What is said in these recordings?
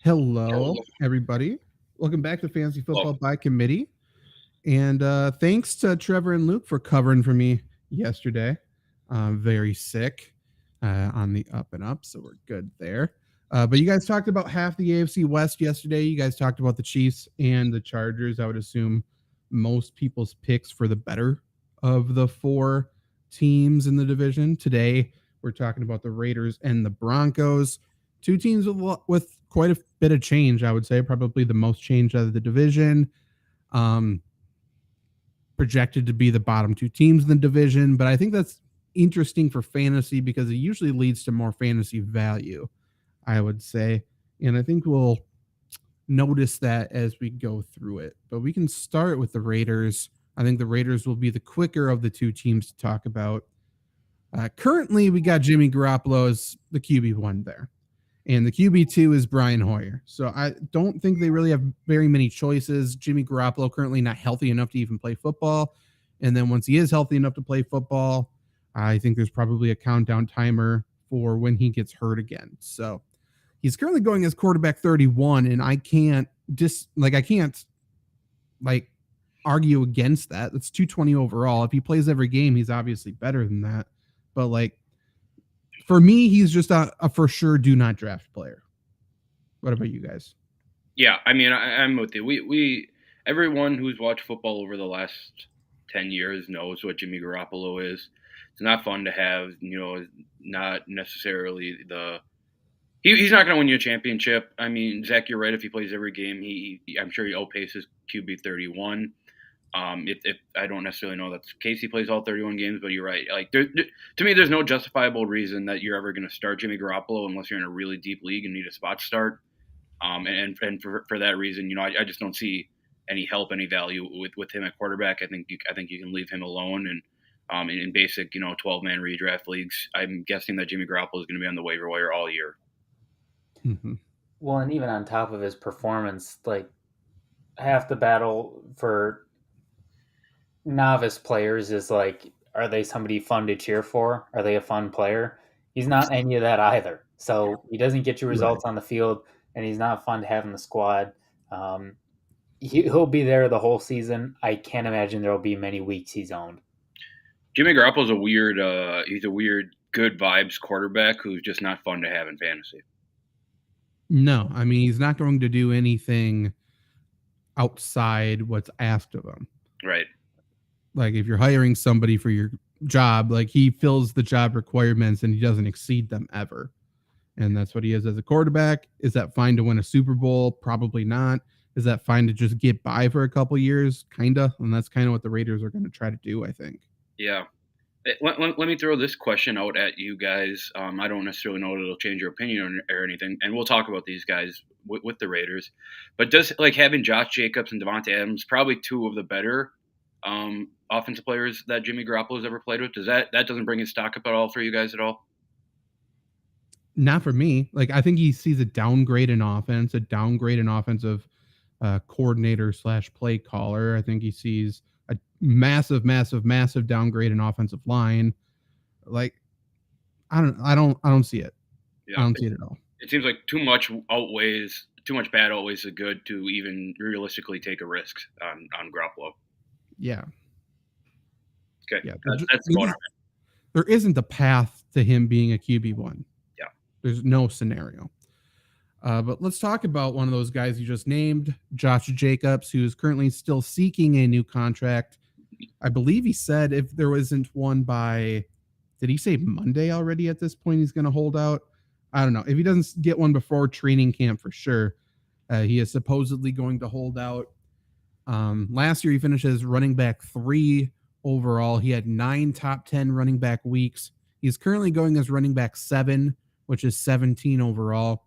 Hello, everybody. Welcome back to Fantasy Football by Committee. And thanks to Trevor and Luke for covering for me yesterday. Very sick on the up and up, so we're good there. But you guys talked about half the AFC West yesterday. You guys talked about the Chiefs and the Chargers. I would assume most people's picks for the better of the four teams in the division. Today, we're talking about the Raiders and the Broncos. Two teams with quite a bit of change, I would say. Probably the most change out of the division. Projected to be the bottom two teams in the division, but I think that's interesting for fantasy because it usually leads to more fantasy value, I would say. And I think we'll notice that as we go through it. But we can start with the Raiders. I think the Raiders will be the quicker of the two teams to talk about. Currently, we got Jimmy Garoppolo as the QB1 there. And the QB2 is Brian Hoyer. So I don't think they really have very many choices. Jimmy Garoppolo currently not healthy enough to even play football. And then once he is healthy enough to play football, I think there's probably a countdown timer for when he gets hurt again. So he's currently going as quarterback 31, and I can't argue against that. That's 220 overall. If he plays every game, he's obviously better than that. But for me, he's just a for sure do not draft player. What about you guys? Yeah, I mean, I'm with you. We everyone who's watched football over the last 10 years knows what Jimmy Garoppolo is. It's not fun to have, not necessarily he's not going to win you a championship. I mean, Zach, you're right. If he plays every game, I'm sure he outpaces QB 31. If I don't necessarily know that's the case, he plays all 31 games, but you're right. To me, there's no justifiable reason that you're ever going to start Jimmy Garoppolo unless you're in a really deep league and need a spot start. And for that reason, I just don't see any help, any value with him at quarterback. I think you can leave him alone. And in basic, 12-man redraft leagues, I'm guessing that Jimmy Garoppolo is going to be on the waiver wire all year. Mm-hmm. Well, and even on top of his performance, half the battle for novice players is are they somebody fun to cheer for? Are they a fun player? He's not any of that either. So he doesn't get you results on the field, and he's not fun to have in the squad. He'll be there the whole season. I can't imagine there will be many weeks he's owned. Jimmy Garoppolo's he's a weird good vibes quarterback who's just not fun to have in fantasy. No, I mean, he's not going to do anything outside what's asked of him. Right. If you're hiring somebody for your job, he fills the job requirements and he doesn't exceed them ever. And that's what he is as a quarterback. Is that fine to win a Super Bowl? Probably not. Is that fine to just get by for a couple years? Kinda. And that's kind of what the Raiders are going to try to do, I think. Yeah. Let me throw this question out at you guys. I don't necessarily know if it'll change your opinion or anything, and we'll talk about these guys with the Raiders. But does having Josh Jacobs and Davante Adams, probably two of the better offensive players that Jimmy Garoppolo's ever played with, that doesn't bring his stock up at all for you guys at all? Not for me. I think he sees a downgrade in offense, a downgrade in offensive coordinator / play caller. I think he sees a massive downgrade in offensive line. I don't see it. Yeah, I don't see it at all. It seems like too much bad outweighs the good to even realistically take a risk on Garoppolo. Yeah. Okay. Yeah. That's going on. There isn't a path to him being a QB1. Yeah. There's no scenario. But let's talk about one of those guys you just named, Josh Jacobs, who is currently still seeking a new contract. I believe he said if there wasn't one by, did he say Monday already at this point he's going to hold out? I don't know. If he doesn't get one before training camp for sure, he is supposedly going to hold out. Last year he finished as running back 3 overall. He had 9 top 10 running back weeks. He's currently going as running back 7, which is 17 overall.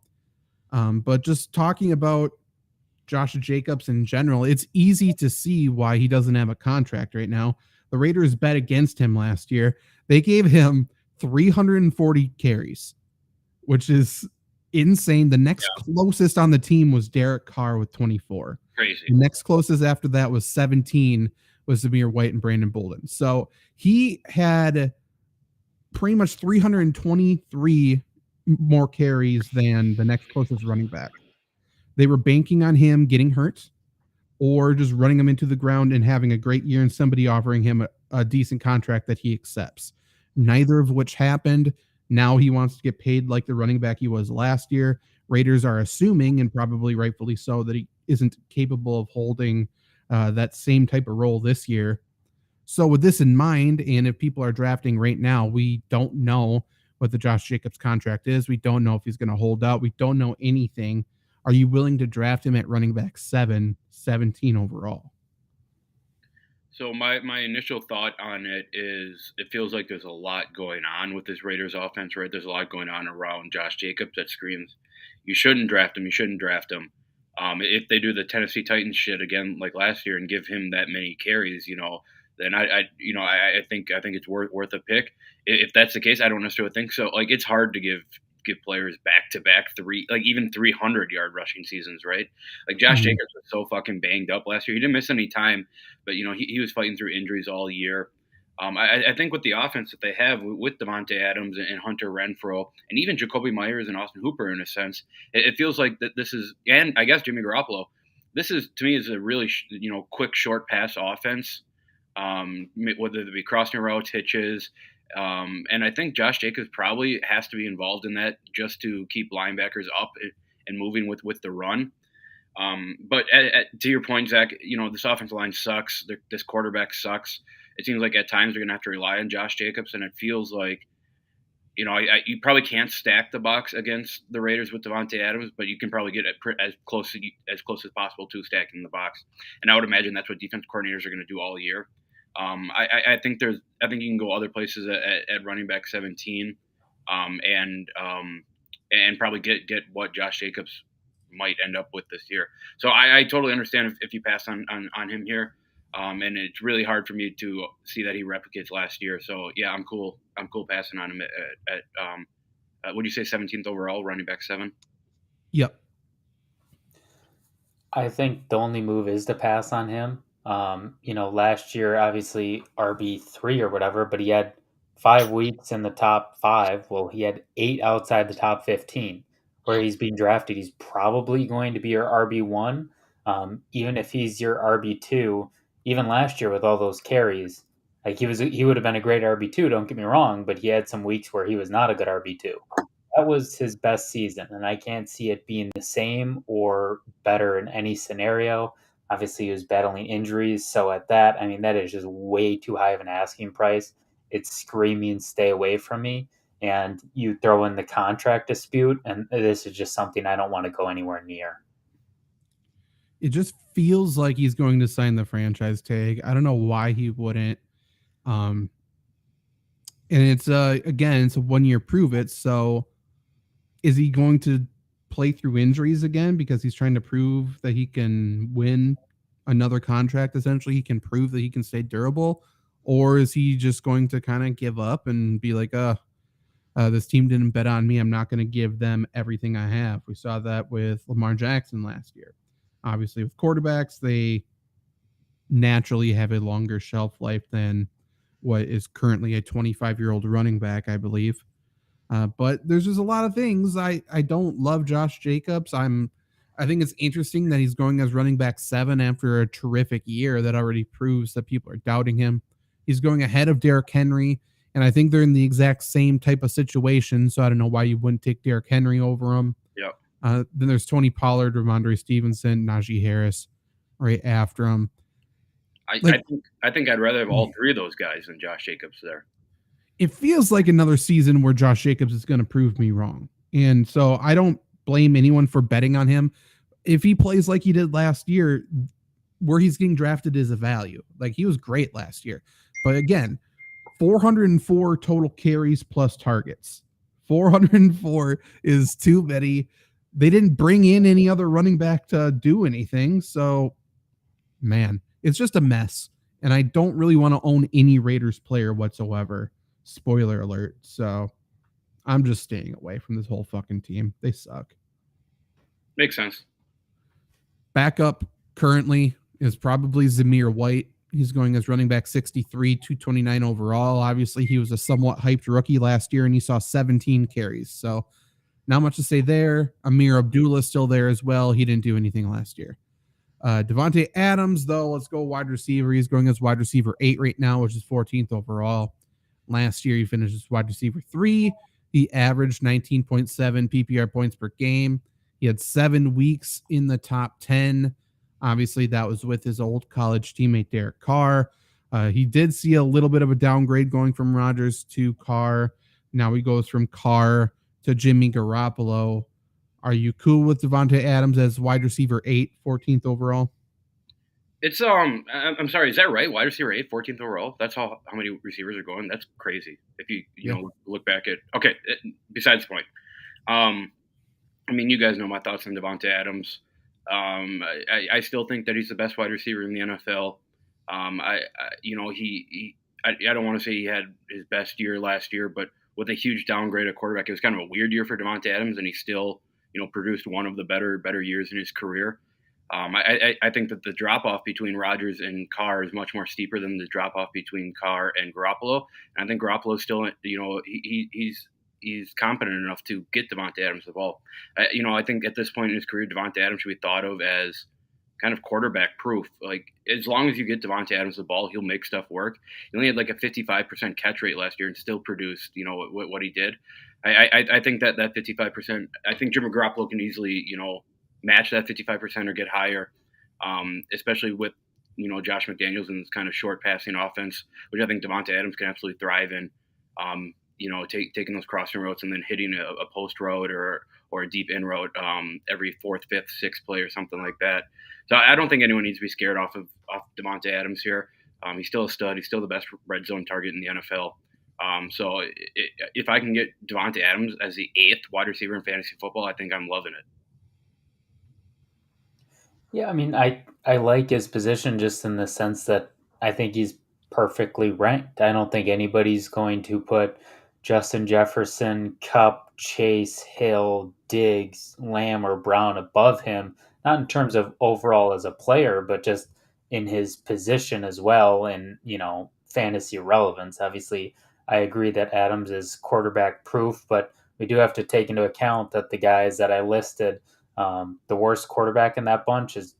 But just talking about Josh Jacobs in general, it's easy to see why he doesn't have a contract right now. The Raiders bet against him last year. They gave him 340 carries, which is insane. The next closest on the team was Derek Carr with 24. Crazy. The next closest after that was 17 was Zamir White and Brandon Bolden. So he had pretty much 323 more carries than the next closest running back. they were banking on him getting hurt or just running him into the ground and having a great year and somebody offering him a decent contract that he accepts. Neither of which happened. Now he wants to get paid like the running back he was last year. Raiders are assuming, and probably rightfully so, that he isn't capable of holding that same type of role this year. So with this in mind, and if people are drafting right now, we don't know what the Josh Jacobs contract is. We don't know if he's going to hold out. We don't know anything. Are you willing to draft him at running back 17 overall? So my initial thought on it is it feels like there's a lot going on with this Raiders offense, right? There's a lot going on around Josh Jacobs that screams, you shouldn't draft him. You shouldn't draft him. If they do the Tennessee Titans shit again like last year and give him that many carries, then I think it's worth a pick. If that's the case, I don't necessarily think so. Like, it's hard to give players back-to-back even 300-yard rushing seasons, right? Like, Josh Jacobs was so fucking banged up last year. He didn't miss any time, but he was fighting through injuries all year. I think with the offense that they have with Davante Adams and Hunter Renfrow and even Jacoby Myers and Austin Hooper, in a sense, it feels like that this is, and I guess Jimmy Garoppolo, this is, to me, is a really quick short pass offense, whether it be crossing routes, hitches. And I think Josh Jacobs probably has to be involved in that just to keep linebackers up and moving with the run. But to your point, Zach, this offensive line sucks. This quarterback sucks. It seems like at times they're going to have to rely on Josh Jacobs, and it feels like, you probably can't stack the box against the Raiders with Davante Adams, but you can probably get as close as possible to stacking the box. And I would imagine that's what defense coordinators are going to do all year. I think you can go other places at running back 17, and probably get what Josh Jacobs might end up with this year. So I totally understand if you pass on him here. And it's really hard for me to see that he replicates last year. So yeah, I'm cool passing on him at would you say 17th overall, running back 7? Yep. I think the only move is to pass on him. Last year, obviously RB3 or whatever, but he had 5 weeks in the top 5. Well, he had 8 outside the top 15. Where he's being drafted, he's probably going to be your RB1. Even if he's your RB2, even last year with all those carries, like he would have been a great RB2, don't get me wrong, but he had some weeks where he was not a good RB2. That was his best season, and I can't see it being the same or better in any scenario. Obviously, he was battling injuries, so at that, that is just way too high of an asking price. It's screaming, stay away from me, and you throw in the contract dispute, and this is just something I don't want to go anywhere near. It just feels like he's going to sign the franchise tag. I don't know why he wouldn't. And it's again, it's a 1-year prove it. So is he going to play through injuries again because he's trying to prove that he can win another contract? Essentially, he can prove that he can stay durable, or is he just going to kind of give up and be like, this team didn't bet on me. I'm not going to give them everything I have. We saw that with Lamar Jackson last year. Obviously, with quarterbacks, they naturally have a longer shelf life than what is currently a 25-year-old running back, I believe. But there's just a lot of things. I don't love Josh Jacobs. I think it's interesting that he's going as running back 7 after a terrific year that already proves that people are doubting him. He's going ahead of Derrick Henry, and I think they're in the exact same type of situation, so I don't know why you wouldn't take Derrick Henry over him. Yep. Then there's Tony Pollard, Ramondre Stevenson, Najee Harris right after him. I think I'd rather have all 3 of those guys than Josh Jacobs there. It feels like another season where Josh Jacobs is going to prove me wrong. And so I don't blame anyone for betting on him. If he plays like he did last year, where he's getting drafted is a value. Like, he was great last year. But again, 404 total carries plus targets. 404 is too many. They didn't bring in any other running back to do anything. So, man, it's just a mess. And I don't really want to own any Raiders player whatsoever. Spoiler alert. So I'm just staying away from this whole fucking team. They suck. Makes sense. Backup currently is probably Zamir White. He's going as running back 63, 229 overall. Obviously, he was a somewhat hyped rookie last year, and he saw 17 carries. So Not much to say there. Amir Abdullah still there as well. He didn't do anything last year. Davante Adams, though, let's go wide receiver. He's going as wide receiver 8 right now, which is 14th overall. Last year, he finished as wide receiver 3. He averaged 19.7 PPR points per game. He had 7 weeks in the top 10. Obviously, that was with his old college teammate, Derek Carr. He did see a little bit of a downgrade going from Rodgers to Carr. Now he goes from Carr to Jimmy Garoppolo. Are you cool with Davante Adams as wide receiver 8, 14th overall? It's I'm sorry, is that right? Wide receiver 8, 14th overall. That's how many receivers are going. That's crazy. If you know look back at besides the point. I mean, you guys know my thoughts on Davante Adams. I still think that he's the best wide receiver in the NFL. I don't want to say he had his best year last year, but with a huge downgrade at quarterback, it was kind of a weird year for Davante Adams, and he still, produced one of the better years in his career. I think that the drop off between Rodgers and Carr is much more steeper than the drop off between Carr and Garoppolo. And I think Garoppolo still, he's competent enough to get Davante Adams the ball. I think at this point in his career, Davante Adams should be thought of as kind of quarterback proof. Like, as long as you get Davante Adams the ball, he'll make stuff work. He only had like a 55% catch rate last year and still produced, what he did. I think that 55%, I think Jimmy Garoppolo can easily, match that 55% or get higher, especially with, Josh McDaniels and this kind of short passing offense, which I think Davante Adams can absolutely thrive in. Taking those crossing routes and then hitting a post road or a deep in road every 4th, 5th, 6th play or something like that. So I don't think anyone needs to be scared off Davante Adams here. He's still a stud. He's still the best red zone target in the NFL. So if I can get Davante Adams as the 8th wide receiver in fantasy football, I think I'm loving it. Yeah, I mean, I like his position just in the sense that I think he's perfectly ranked. I don't think anybody's going to put Justin Jefferson, Kupp, Chase, Hill, Diggs, Lamb, or Brown above him, not in terms of overall as a player, but just in his position as well and, fantasy relevance. Obviously, I agree that Adams is quarterback proof, but we do have to take into account that the guys that I listed, the worst quarterback in that bunch is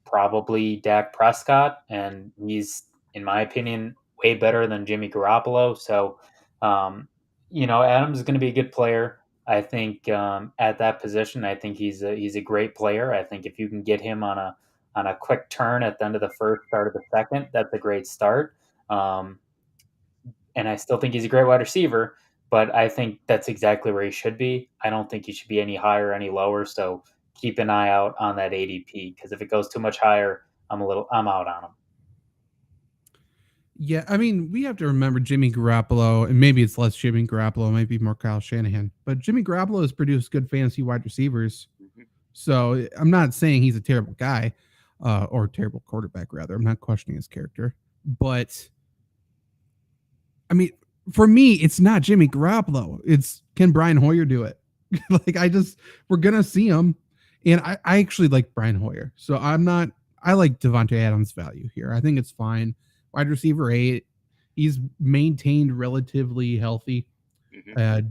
probably Dak Prescott, and he's, in my opinion, way better than Jimmy Garoppolo. So, Adams is going to be a good player. I think at that position, I think he's a great player. I think if you can get him on a quick turn at the end of the first, start of the second, that's a great start. And I still think he's a great wide receiver, but I think that's exactly where he should be. I don't think he should be any higher, any lower. So keep an eye out on that ADP, because if it goes too much higher, I'm out on him. Yeah, I mean, we have to remember Jimmy Garoppolo, and maybe it's less Jimmy Garoppolo, it might be more Kyle Shanahan, but Jimmy Garoppolo has produced good fantasy wide receivers. Mm-hmm. So I'm not saying he's a terrible guy, or a terrible quarterback, rather. I'm not questioning his character. But, I mean, for me, it's not Jimmy Garoppolo. It's, can Brian Hoyer do it? We're going to see him. And I actually like Brian Hoyer. So I like Davante Adams' value here. I think it's fine. Wide receiver 8, he's maintained relatively healthy,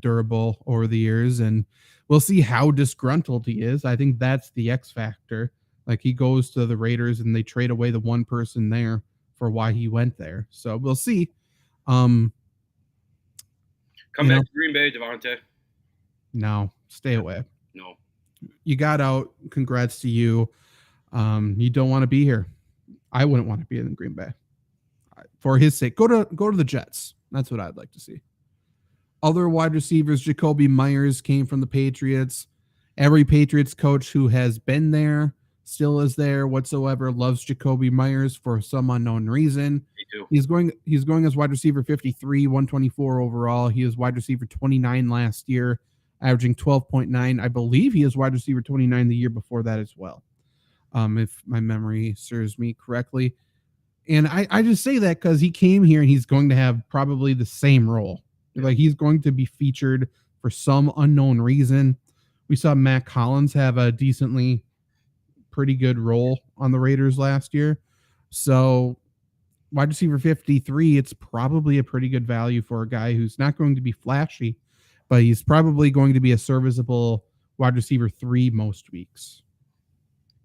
durable over the years, and we'll see how disgruntled he is. I think that's the X factor. Like, he goes to the Raiders and they trade away the one person there for why he went there. So we'll see. Come back to Green Bay, Davante. No, stay away. No. You got out. Congrats to you. You don't want to be here. I wouldn't want to be in Green Bay. For his sake, go to the Jets. That's what I'd like to see. Other wide receivers, Jacoby Myers came from the Patriots. Every Patriots coach who has been there, still is there whatsoever, loves Jacoby Myers for some unknown reason. Me too. He's going as wide receiver 53, 124 overall. He was wide receiver 29 last year, averaging 12.9. I believe he is wide receiver 29 the year before that as well, if my memory serves me correctly. And I just say that because he came here and he's going to have probably the same role. Like, he's going to be featured for some unknown reason. We saw Matt Collins have a decently pretty good role on the Raiders last year. So wide receiver 53, it's probably a pretty good value for a guy who's not going to be flashy, but he's probably going to be a serviceable wide receiver 3 most weeks.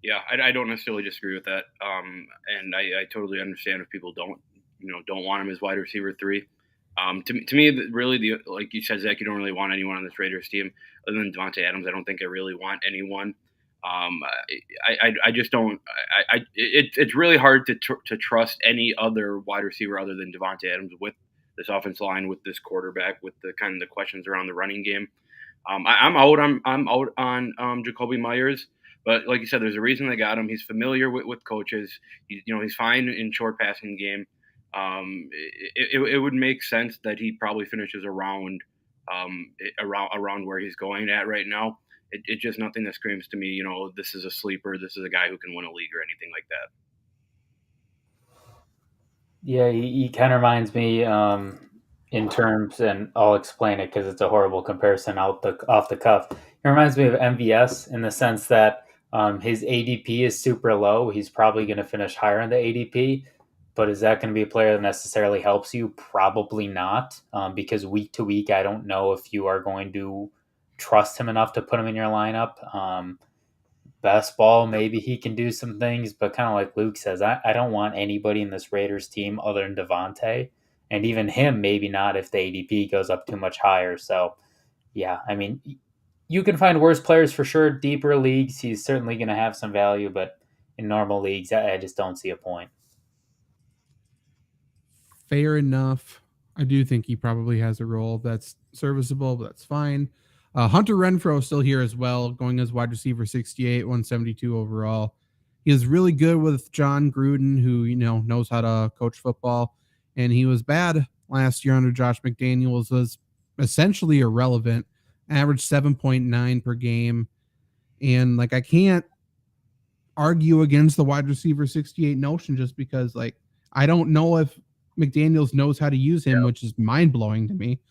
Yeah, I don't necessarily disagree with that. And I totally understand if people don't want him as wide receiver 3. To me, really, like you said, Zach, you don't really want anyone on this Raiders team other than Davante Adams. I don't think I really want anyone. I just don't. It's really hard to trust any other wide receiver other than Davante Adams with this offensive line, with this quarterback, with the kind of the questions around the running game. I'm out. I'm out on Jacoby Myers. But like you said, there's a reason they got him. He's familiar with coaches. He's fine in short passing game. It would make sense that he probably finishes around where he's going at right now. It's just nothing that screams to me, this is a sleeper. This is a guy who can win a league or anything like that. Yeah, he kind of reminds me in terms, and I'll explain it because it's a horrible comparison off the cuff. He reminds me of MVS in the sense that his ADP is super low. He's probably going to finish higher in the ADP, but is that going to be a player that necessarily helps you? Probably not, because week to week, I don't know if you are going to trust him enough to put him in your lineup. Best ball, maybe he can do some things, but kind of like Luke says, I don't want anybody in this Raiders team other than Davante, and even him, maybe not if the ADP goes up too much higher. So, yeah, I mean, you can find worse players for sure. Deeper leagues, he's certainly going to have some value, but in normal leagues, I just don't see a point. Fair enough. I do think he probably has a role that's serviceable, but that's fine. Hunter Renfrow is still here as well, going as wide receiver 68, 172 overall. He is really good with John Gruden, who knows how to coach football, and he was bad last year under Josh McDaniels. Was essentially irrelevant, averaged 7.9 per game, and I can't argue against the wide receiver 68 notion just because I don't know if McDaniels knows how to use him, which is mind-blowing to me.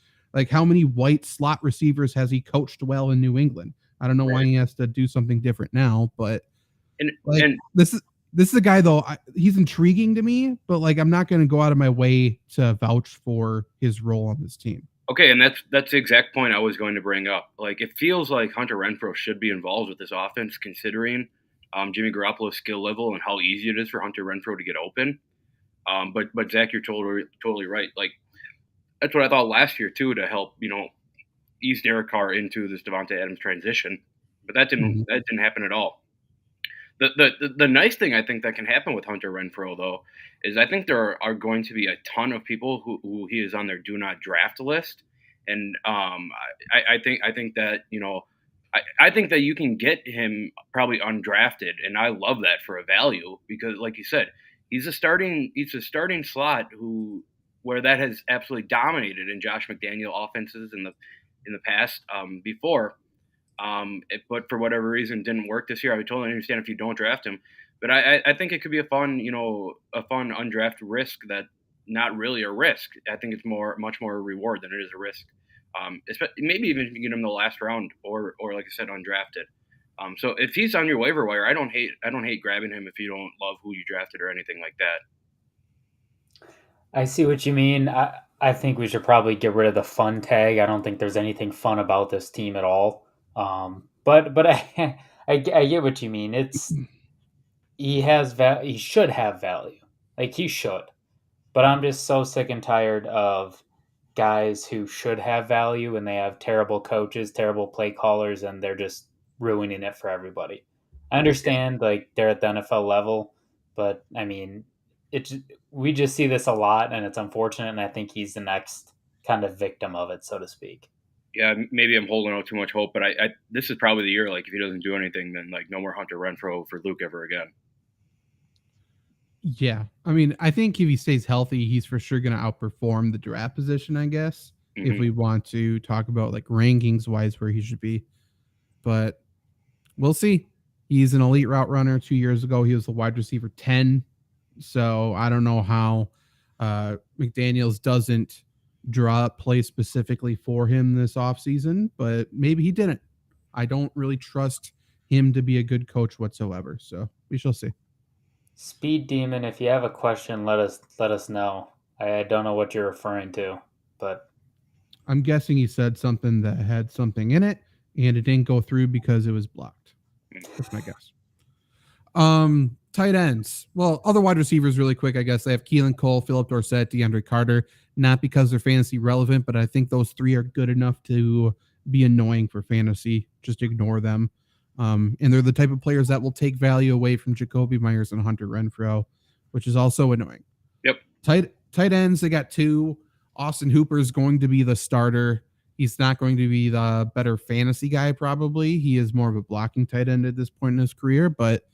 How many white slot receivers has he coached well in New England? I don't know why he has to do something different now, but this is a guy though. He's intriguing to me, but I'm not going to go out of my way to vouch for his role on this team. Okay, and that's the exact point I was going to bring up. It feels like Hunter Renfrow should be involved with this offense, considering Jimmy Garoppolo's skill level and how easy it is for Hunter Renfrow to get open. But Zach, you're totally right. That's what I thought last year too, to help ease Derek Carr into this Davante Adams transition. But that didn't happen at all. The nice thing I think that can happen with Hunter Renfrow though is I think there are going to be a ton of people who he is on their do not draft list, and I think that I think that you can get him probably undrafted, and I love that for a value because, like you said, he's a starting slot where that has absolutely dominated in Josh McDaniel offenses in the past before. But for whatever reason didn't work this year. I would totally understand if you don't draft him, but I think it could be a fun undrafted risk that not really a risk. I think it's much more a reward than it is a risk. Maybe even if you get him the last round or like I said, undrafted. So if he's on your waiver wire, I don't hate grabbing him if you don't love who you drafted or anything like that. I see what you mean. I think we should probably get rid of the fun tag. I don't think there's anything fun about this team at all. But I get what you mean. He should have value. He should. But I'm just so sick and tired of guys who should have value and they have terrible coaches, terrible play callers, and they're just ruining it for everybody. I understand they're at the NFL level, but I mean, we just see this a lot, and it's unfortunate. And I think he's the next kind of victim of it, so to speak. Yeah, maybe I'm holding out too much hope, but this is probably the year. If he doesn't do anything, then no more Hunter Renfrow for Luke ever again. Yeah, I mean, I think if he stays healthy, he's for sure going to outperform the draft position, I guess, if we want to talk about rankings wise where he should be. But we'll see. He's an elite route runner. 2 years ago, he was the wide receiver 10. So I don't know how McDaniels doesn't draw up play specifically for him this offseason, but maybe he didn't. I don't really trust him to be a good coach whatsoever. So we shall see. Speed Demon, if you have a question, let us know. I don't know what you're referring to, but I'm guessing he said something that had something in it, and it didn't go through because it was blocked. That's my guess. Tight ends. Well, other wide receivers really quick, I guess. They have Keelan Cole, Philip Dorsett, DeAndre Carter. Not because they're fantasy relevant, but I think those three are good enough to be annoying for fantasy. Just ignore them. And they're the type of players that will take value away from Jacoby Myers and Hunter Renfrow, which is also annoying. Yep. Tight ends, they got two. Austin Hooper is going to be the starter. He's not going to be the better fantasy guy, probably. He is more of a blocking tight end at this point in his career, but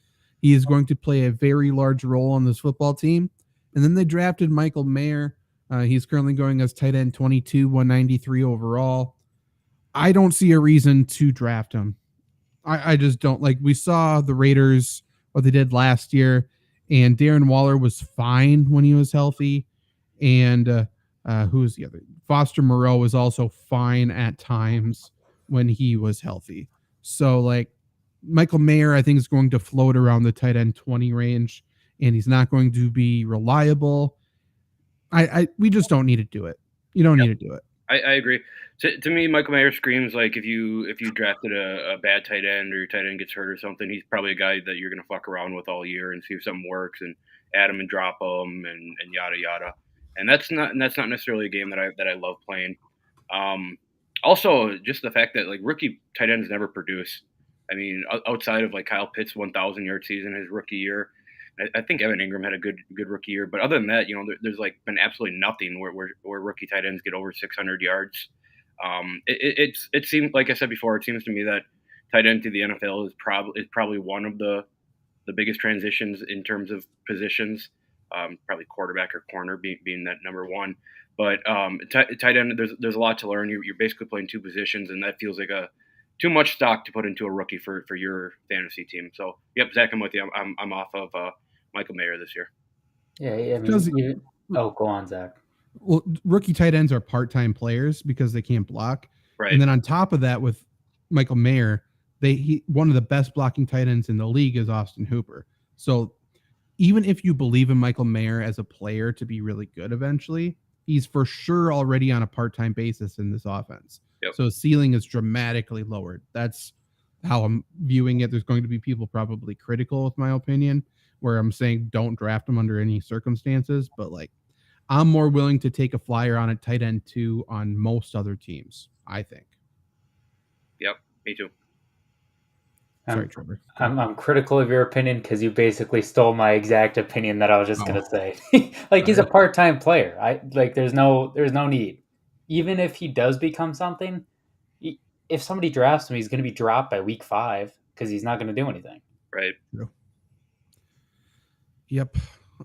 he is going to play a very large role on this football team. And then they drafted Michael Mayer. He's currently going as tight end 22, 193 overall. I don't see a reason to draft him. I just don't. Like, we saw the Raiders, what they did last year, and Darren Waller was fine when he was healthy. And who was the other? Foster Moreau was also fine at times when he was healthy. So, like, Michael Mayer, I think, is going to float around the tight end 20 range, and he's not going to be reliable. We just don't need to do it. You don't need to do it. I agree. To me, Michael Mayer screams like if you drafted a bad tight end or your tight end gets hurt or something, he's probably a guy that you're going to fuck around with all year and see if something works and add him and drop him and yada yada. And that's not necessarily a game that I love playing. Also, just the fact that like rookie tight ends never produce. I mean, outside of like Kyle Pitts' 1,000-yard season his rookie year, I think Evan Ingram had a good rookie year. But other than that, there's like been absolutely nothing where rookie tight ends get over 600 yards. It seems, like I said before, it seems to me that tight end to the NFL is probably one of the biggest transitions in terms of positions. Probably quarterback or corner being that number one. But tight end, there's a lot to learn. You're basically playing two positions, and that feels like too much stock to put into a rookie for your fantasy team. So, yep, Zach, I'm with you. I'm off of Michael Mayer this year. Yeah, I mean, go on, Zach. Well, rookie tight ends are part-time players because they can't block. Right. And then on top of that, with Michael Mayer, one of the best blocking tight ends in the league is Austin Hooper. So even if you believe in Michael Mayer as a player to be really good eventually, he's for sure already on a part-time basis in this offense. Yep. So ceiling is dramatically lowered. That's how I'm viewing it. There's going to be people probably critical with my opinion, where I'm saying don't draft him under any circumstances, but like I'm more willing to take a flyer on a tight end 2 on most other teams, I think. Yep, me too. Sorry, Trevor. I'm critical of your opinion because you basically stole my exact opinion that I was just gonna say. Like, he's a part-time player. There's no need. Even if he does become something, if somebody drafts him, he's going to be dropped by week 5 because he's not going to do anything. Right. Yep,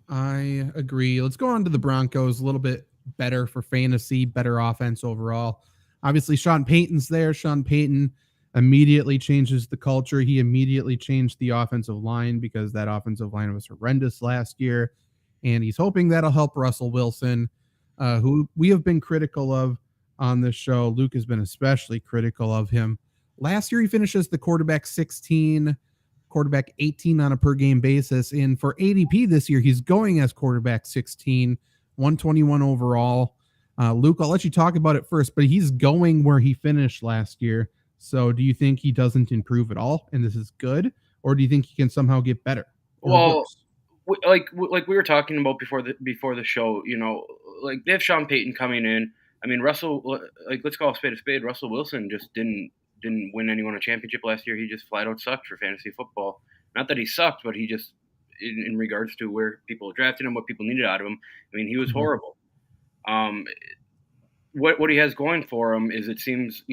I agree. Let's go on to the Broncos. A little bit better for fantasy, better offense overall. Obviously, Sean Payton's there. Sean Payton immediately changes the culture. He immediately changed the offensive line because that offensive line was horrendous last year. And he's hoping that'll help Russell Wilson, who we have been critical of on this show. Luke has been especially critical of him. Last year, he finishes the quarterback 16, quarterback 18 on a per game basis. And for ADP this year, he's going as quarterback 16, 121 overall. Luke, I'll let you talk about it first, but he's going where he finished last year. So do you think he doesn't improve at all and this is good? Or do you think he can somehow get better? Well, like we were talking about before the show, like they have Sean Payton coming in. I mean, Russell, like let's call a spade a spade. Russell Wilson just didn't win anyone a championship last year. He just flat out sucked for fantasy football. Not that he sucked, but he just, in regards to where people drafted him, what people needed out of him, I mean, he was horrible. What he has going for him is it seems,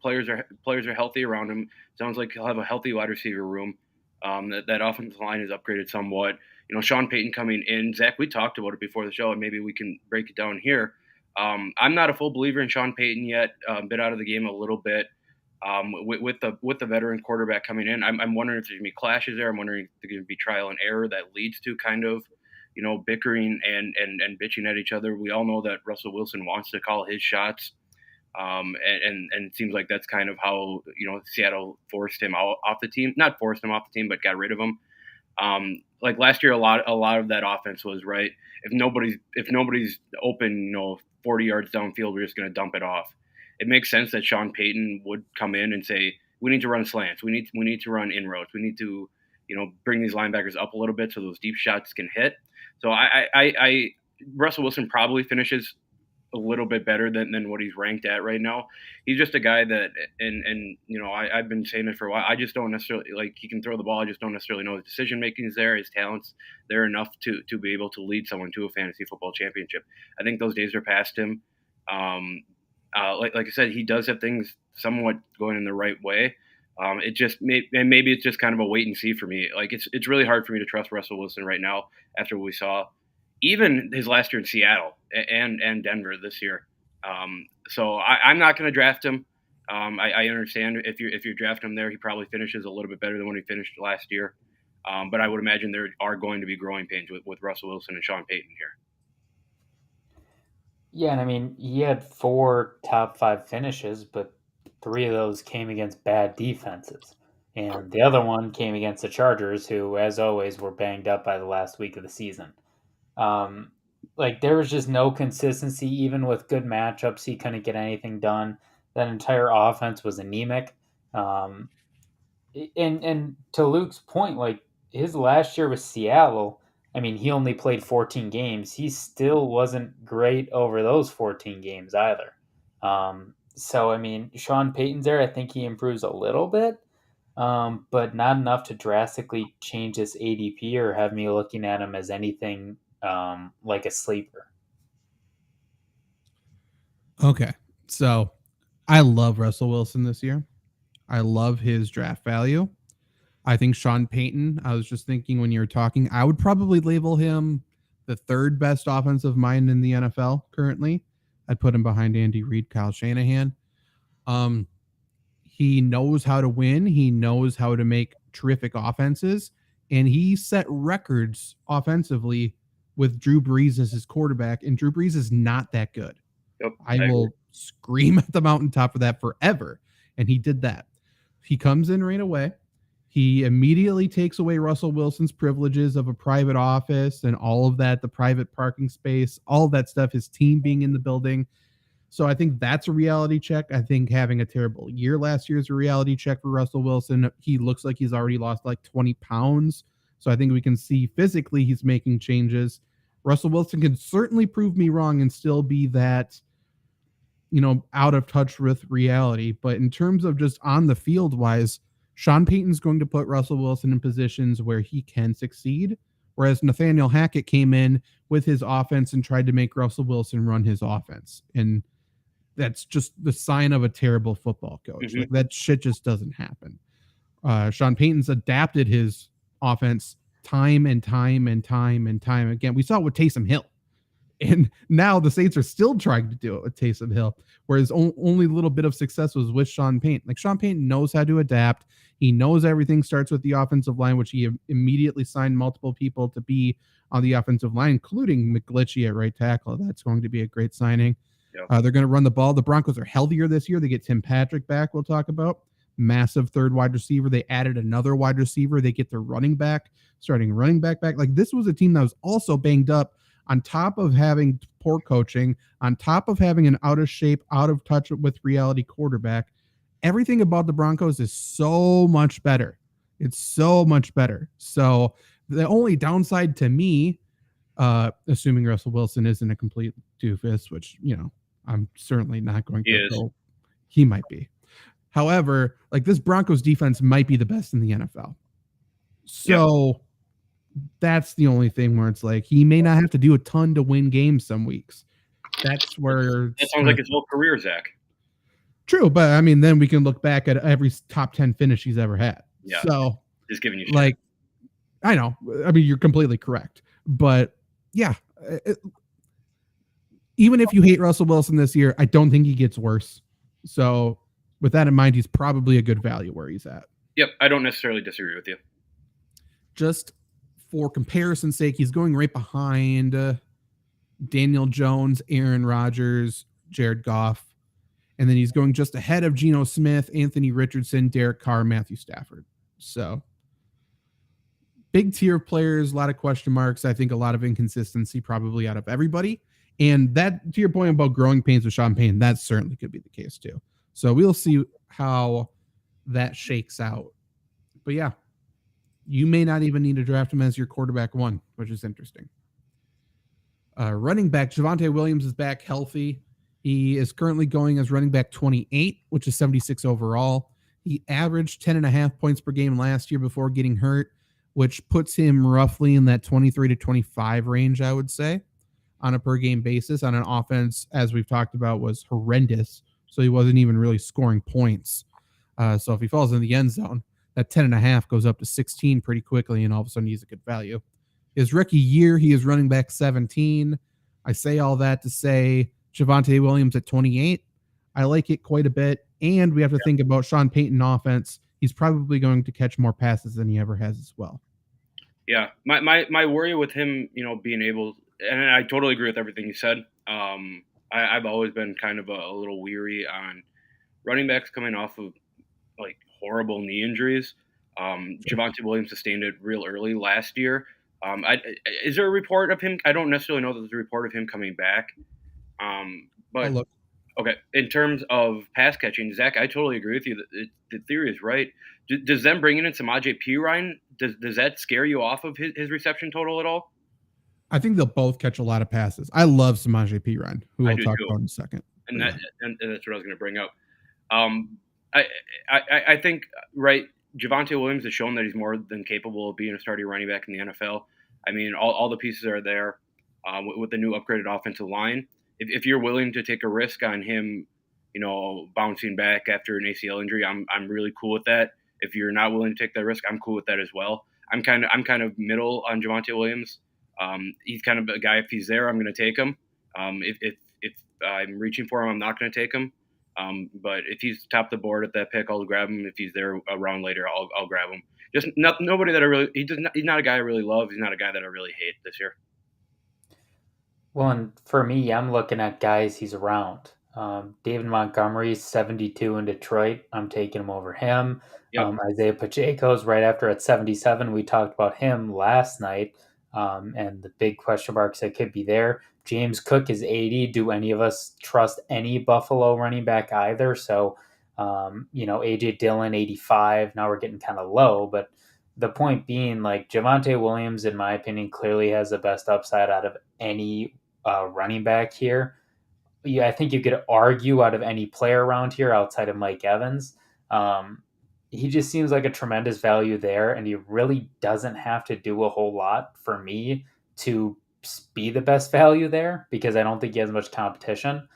players are healthy around him. Sounds like he'll have a healthy wide receiver room. That offensive line is upgraded somewhat. Sean Payton coming in. Zach, we talked about it before the show, and maybe we can break it down here. I'm not a full believer in Sean Payton yet. Been out of the game a little bit. With the veteran quarterback coming in, I'm wondering if there's gonna be clashes there. I'm wondering if there's gonna be trial and error that leads to kind of, bickering and bitching at each other. We all know that Russell Wilson wants to call his shots, and it seems like that's kind of how Seattle forced him off the team. Not forced him off the team, but got rid of him. Like last year, a lot of that offense was right. If nobody's open, 40 yards downfield, we're just gonna dump it off. it makes sense that Sean Payton would come in and say, we need to run slants. We need to run inroads. We need to, bring these linebackers up a little bit so those deep shots can hit. So I Russell Wilson probably finishes a little bit better than what he's ranked at right now. He's just a guy that, and I've been saying it for a while. I just don't necessarily he can throw the ball. I just don't necessarily know his decision making is there. His talents there enough to be able to lead someone to a fantasy football championship. I think those days are past him. Like I said, he does have things somewhat going in the right way. It just maybe it's just kind of a wait and see for me. Like it's really hard for me to trust Russell Wilson right now after what we saw, even his last year in Seattle and Denver this year. So I'm not going to draft him. I understand if you draft him there, he probably finishes a little bit better than when he finished last year. But I would imagine there are going to be growing pains with Russell Wilson and Sean Payton here. Yeah, and I mean, he had 4 top 5 finishes, but 3 of those came against bad defenses. And the other one came against the Chargers, who, as always, were banged up by the last week of the season. There was just no consistency, even with good matchups. He couldn't get anything done. That entire offense was anemic. And to Luke's point, his last year with Seattle, I mean, he only played 14 games. He still wasn't great over those 14 games either. So, I mean, Sean Payton's there. I think he improves a little bit, but not enough to drastically change his ADP or have me looking at him as anything like a sleeper. Okay, so I love Russell Wilson this year. I love his draft value. I think Sean Payton, I was just thinking when you were talking, I would probably label him the 3rd best offensive mind in the NFL currently. I'd put him behind Andy Reid, Kyle Shanahan. He knows how to win. He knows how to make terrific offenses. And he set records offensively with Drew Brees as his quarterback. And Drew Brees is not that good. Yep, I will scream at the mountaintop of that forever. And he did that. He comes in right away. He immediately takes away Russell Wilson's privileges of a private office and all of that, the private parking space, all of that stuff, his team being in the building. So I think that's a reality check. I think having a terrible year last year is a reality check for Russell Wilson. He looks like he's already lost like 20 pounds. So I think we can see physically he's making changes. Russell Wilson can certainly prove me wrong and still be that, out of touch with reality. But in terms of just on the field wise, Sean Payton's going to put Russell Wilson in positions where he can succeed, whereas Nathaniel Hackett came in with his offense and tried to make Russell Wilson run his offense. And that's just the sign of a terrible football coach. Mm-hmm. Like that shit just doesn't happen. Sean Payton's adapted his offense time and time again. We saw it with Taysom Hill. And now the Saints are still trying to do it with Taysom Hill, whereas only a little bit of success was with Sean Payton. Like Sean Payton knows how to adapt. He knows everything starts with the offensive line, which he immediately signed multiple people to be on the offensive line, including McGlinchey at right tackle. That's going to be a great signing. Yep. They're going to run the ball. The Broncos are healthier this year. They get Tim Patrick back. We'll talk about massive 3rd wide receiver. They added another wide receiver. They get their starting running back. Like this was a team that was also banged up, on top of having poor coaching, on top of having an out of shape, out of touch with reality quarterback. Everything about the Broncos is so much better. It's so much better. So the only downside to me, assuming Russell Wilson isn't a complete doofus, which, I'm certainly not going to go. He might be. However, this Broncos defense might be the best in the NFL. So that's the only thing where it's like he may not have to do a ton to win games some weeks. That's where that sounds like his whole career, Zach. True, but I mean, then we can look back at every top 10 finish he's ever had. Yeah. So just giving you shit. I know. I mean, you're completely correct, but yeah, even if you hate Russell Wilson this year, I don't think he gets worse. So with that in mind, he's probably a good value where he's at. Yep, I don't necessarily disagree with you. Just for comparison's sake, he's going right behind Daniel Jones, Aaron Rodgers, Jared Goff. And then he's going just ahead of Geno Smith, Anthony Richardson, Derek Carr, Matthew Stafford. So big tier of players, a lot of question marks. I think a lot of inconsistency probably out of everybody. And that, to your point about growing pains with Sean Payton, that certainly could be the case too. So we'll see how that shakes out. But yeah, you may not even need to draft him as your quarterback 1, which is interesting. Running back, Javonte Williams is back healthy. He is currently going as running back 28, which is 76 overall. He averaged 10.5 points per game last year before getting hurt, which puts him roughly in that 23 to 25 range, I would say, on a per game basis. On an offense, as we've talked about, was horrendous. So he wasn't even really scoring points. So if he falls in the end zone, that 10.5 goes up to 16 pretty quickly, and all of a sudden he's a good value. His rookie year, he is running back 17. I say all that to say Javonte Williams at 28. I like it quite a bit. And we have to think about Sean Payton offense. He's probably going to catch more passes than he ever has as well. Yeah. My worry with him, being able, and I totally agree with everything you said. I've always been kind of a little weary on running backs coming off of like horrible knee injuries. Javonte Williams sustained it real early last year. Is there a report of him? I don't necessarily know that there's a report of him coming back. But look. Okay, in terms of pass catching, Zach, I totally agree with you. The theory is right. Does them bringing in Samaje Perine, does that scare you off of his reception total at all? I think they'll both catch a lot of passes. I love Samaje Perine, who we'll talk about in a second. And that's what I was going to bring up. I think, right, Javonte Williams has shown that he's more than capable of being a starting running back in the NFL. I mean, all the pieces are there with the new upgraded offensive line. If you're willing to take a risk on him, bouncing back after an ACL injury, I'm really cool with that. If you're not willing to take that risk, I'm cool with that as well. I'm kind of middle on Javonte Williams. He's kind of a guy, if he's there, I'm going to take him. If I'm reaching for him, I'm not going to take him. But if he's top of the board at that pick, I'll grab him. If he's there around later, I'll grab him. Just nobody that I really. He's not a guy I really love. He's not a guy that I really hate this year. Well, and for me, I'm looking at guys he's around. David Montgomery's 72 in Detroit. I'm taking him over him. Yep. Isaiah Pacheco's right after at 77. We talked about him last night, and the big question marks that could be there. James Cook is 80. Do any of us trust any Buffalo running back either? So, A.J. Dillon, 85. Now we're getting kind of low, but the point being, like, Javonte Williams, in my opinion, clearly has the best upside out of any running back here. Yeah, I think you could argue out of any player around here outside of Mike Evans. He just seems like a tremendous value there, and he really doesn't have to do a whole lot for me to be the best value there, because I don't think he has much competition.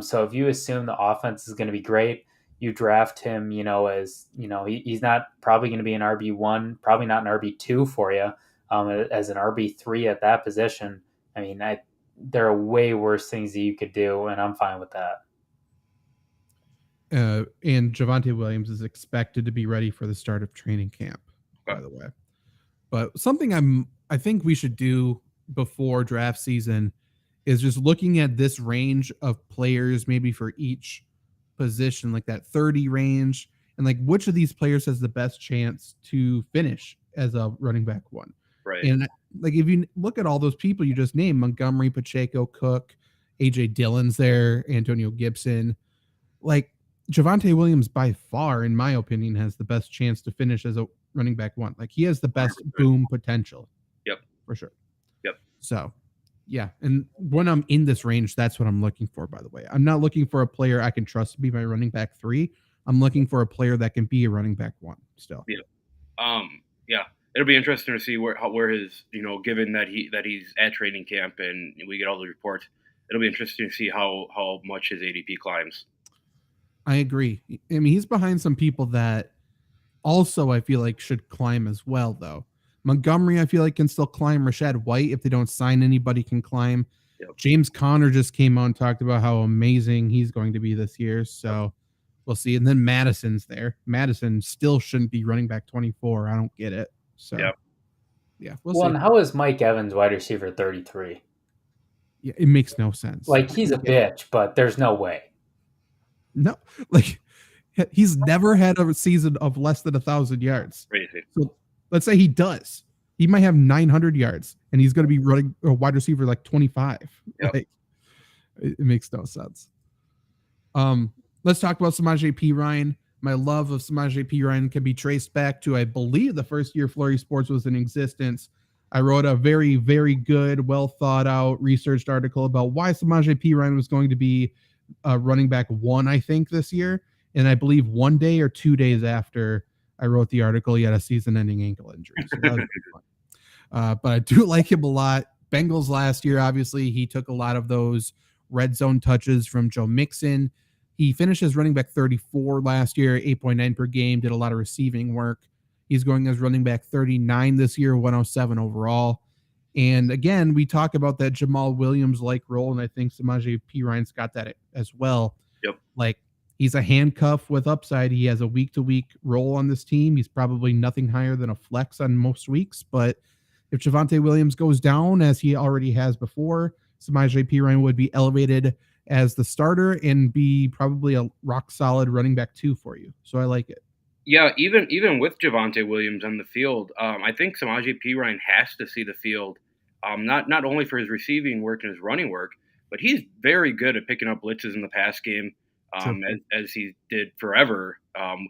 So if you assume the offense is going to be great, you draft him, he's not probably going to be an RB1, probably not an RB2 for you, as an RB3 at that position. I mean, there are way worse things that you could do, and I'm fine with that. And Javonte Williams is expected to be ready for the start of training camp, by the way. But something I think we should do before draft season is just looking at this range of players, maybe for each position, like that 30 range, and like which of these players has the best chance to finish as a running back 1. Right. And like if you look at all those people you just named, Montgomery, Pacheco, Cook, AJ Dillon's there, Antonio Gibson, like Javonte Williams by far, in my opinion, has the best chance to finish as a running back 1. Like he has the best boom potential. Yep. For sure. Yep. So yeah. And when I'm in this range, that's what I'm looking for, by the way. I'm not looking for a player I can trust to be my running back 3. I'm looking for a player that can be a running back 1 still. Yeah. Yeah. It'll be interesting to see where his, given that he's at training camp and we get all the reports, it'll be interesting to see how much his ADP climbs. I agree. I mean, he's behind some people that also I feel like should climb as well, though. Montgomery, I feel like, can still climb. Rashad White, if they don't sign anybody, can climb. Yep. James Conner just came on and talked about how amazing he's going to be this year. So we'll see. And then Madison's there. Madison still shouldn't be running back 24. I don't get it. So, yeah. We'll see. And how is Mike Evans wide receiver 33? Yeah, it makes no sense. Like, he's a bitch, but there's no way. No, like, he's never had a season of less than 1,000 yards. Crazy. So let's say he does. He might have 900 yards, and he's going to be running a wide receiver like 25. Yep. Like, It makes no sense. Let's talk about Samaje Perine. My love of Samaje Perine can be traced back to, I believe, the first year FlurrySports was in existence. I wrote a very, very good, well thought out, researched article about why Samaje Perine was going to be running back 1, I think, this year. And I believe 1 day or 2 days after I wrote the article, he had a season-ending ankle injury. So that was fun. But I do like him a lot. Bengals last year, obviously, he took a lot of those red zone touches from Joe Mixon. He finished as running back 34 last year, 8.9 per game, did a lot of receiving work. He's going as running back 39 this year, 107 overall. And again, we talk about that Jamal Williams-like role, and I think Samaje Perine's got that as well. Yep. Like, he's a handcuff with upside. He has a week-to-week role on this team. He's probably nothing higher than a flex on most weeks, but if Javonte Williams goes down, as he already has before, Samaje Perine would be elevated as the starter and be probably a rock-solid running back 2 for you. So I like it. Yeah, even with Javonte Williams on the field, I think Samaje Perine has to see the field, not only for his receiving work and his running work, but he's very good at picking up blitzes in the pass game, as he did forever